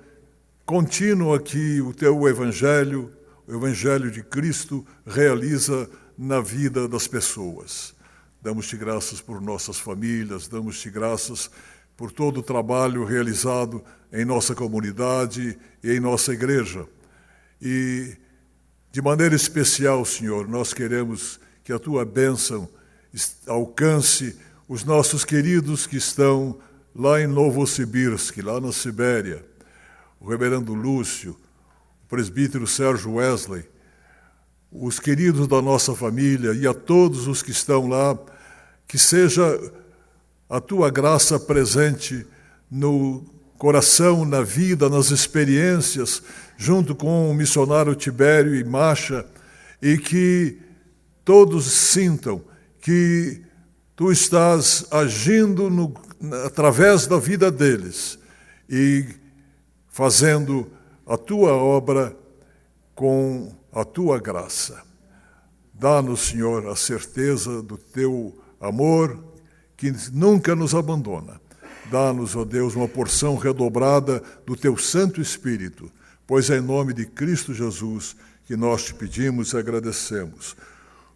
contínua que o teu Evangelho, o Evangelho de Cristo, realiza na vida das pessoas. Damos-te graças por nossas famílias, damos-te graças por todo o trabalho realizado em nossa comunidade e em nossa igreja. E, de maneira especial, Senhor, nós queremos que a tua bênção alcance os nossos queridos que estão lá em Novosibirsk, lá na Sibéria, o reverendo Lúcio, o presbítero Sérgio Wesley, os queridos da nossa família e a todos os que estão lá, que seja a tua graça presente no coração, na vida, nas experiências, junto com o missionário Tibério e Masha, e que todos sintam que tu estás agindo através da vida deles e fazendo a tua obra com a tua graça. Dá-nos, Senhor, a certeza do teu amor que nunca nos abandona. Dá-nos, ó Deus, uma porção redobrada do teu Santo Espírito, pois é em nome de Cristo Jesus que nós te pedimos e agradecemos.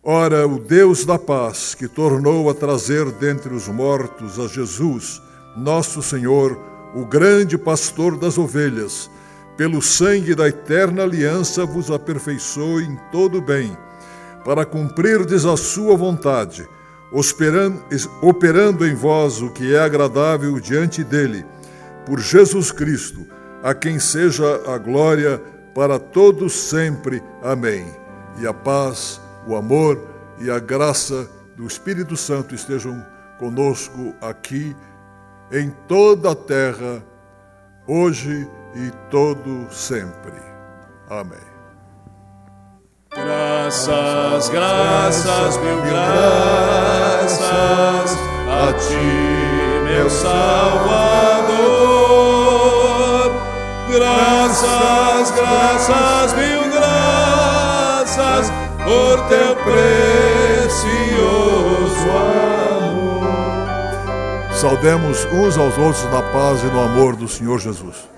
Ora, o Deus da paz, que tornou a trazer dentre os mortos a Jesus, nosso Senhor, o grande pastor das ovelhas, pelo sangue da eterna aliança vos aperfeiçoe em todo o bem, para cumprirdes a sua vontade, operando em vós o que é agradável diante dele, por Jesus Cristo, a quem seja a glória para todos sempre. Amém. E a paz, o amor e a graça do Espírito Santo estejam conosco aqui em toda a terra, hoje e todo sempre. Amém. Graças, graças, mil graças a ti, meu Salvador. Graças, graças, mil graças por teu precioso amor. Saudemos uns aos outros na paz e no amor do Senhor Jesus.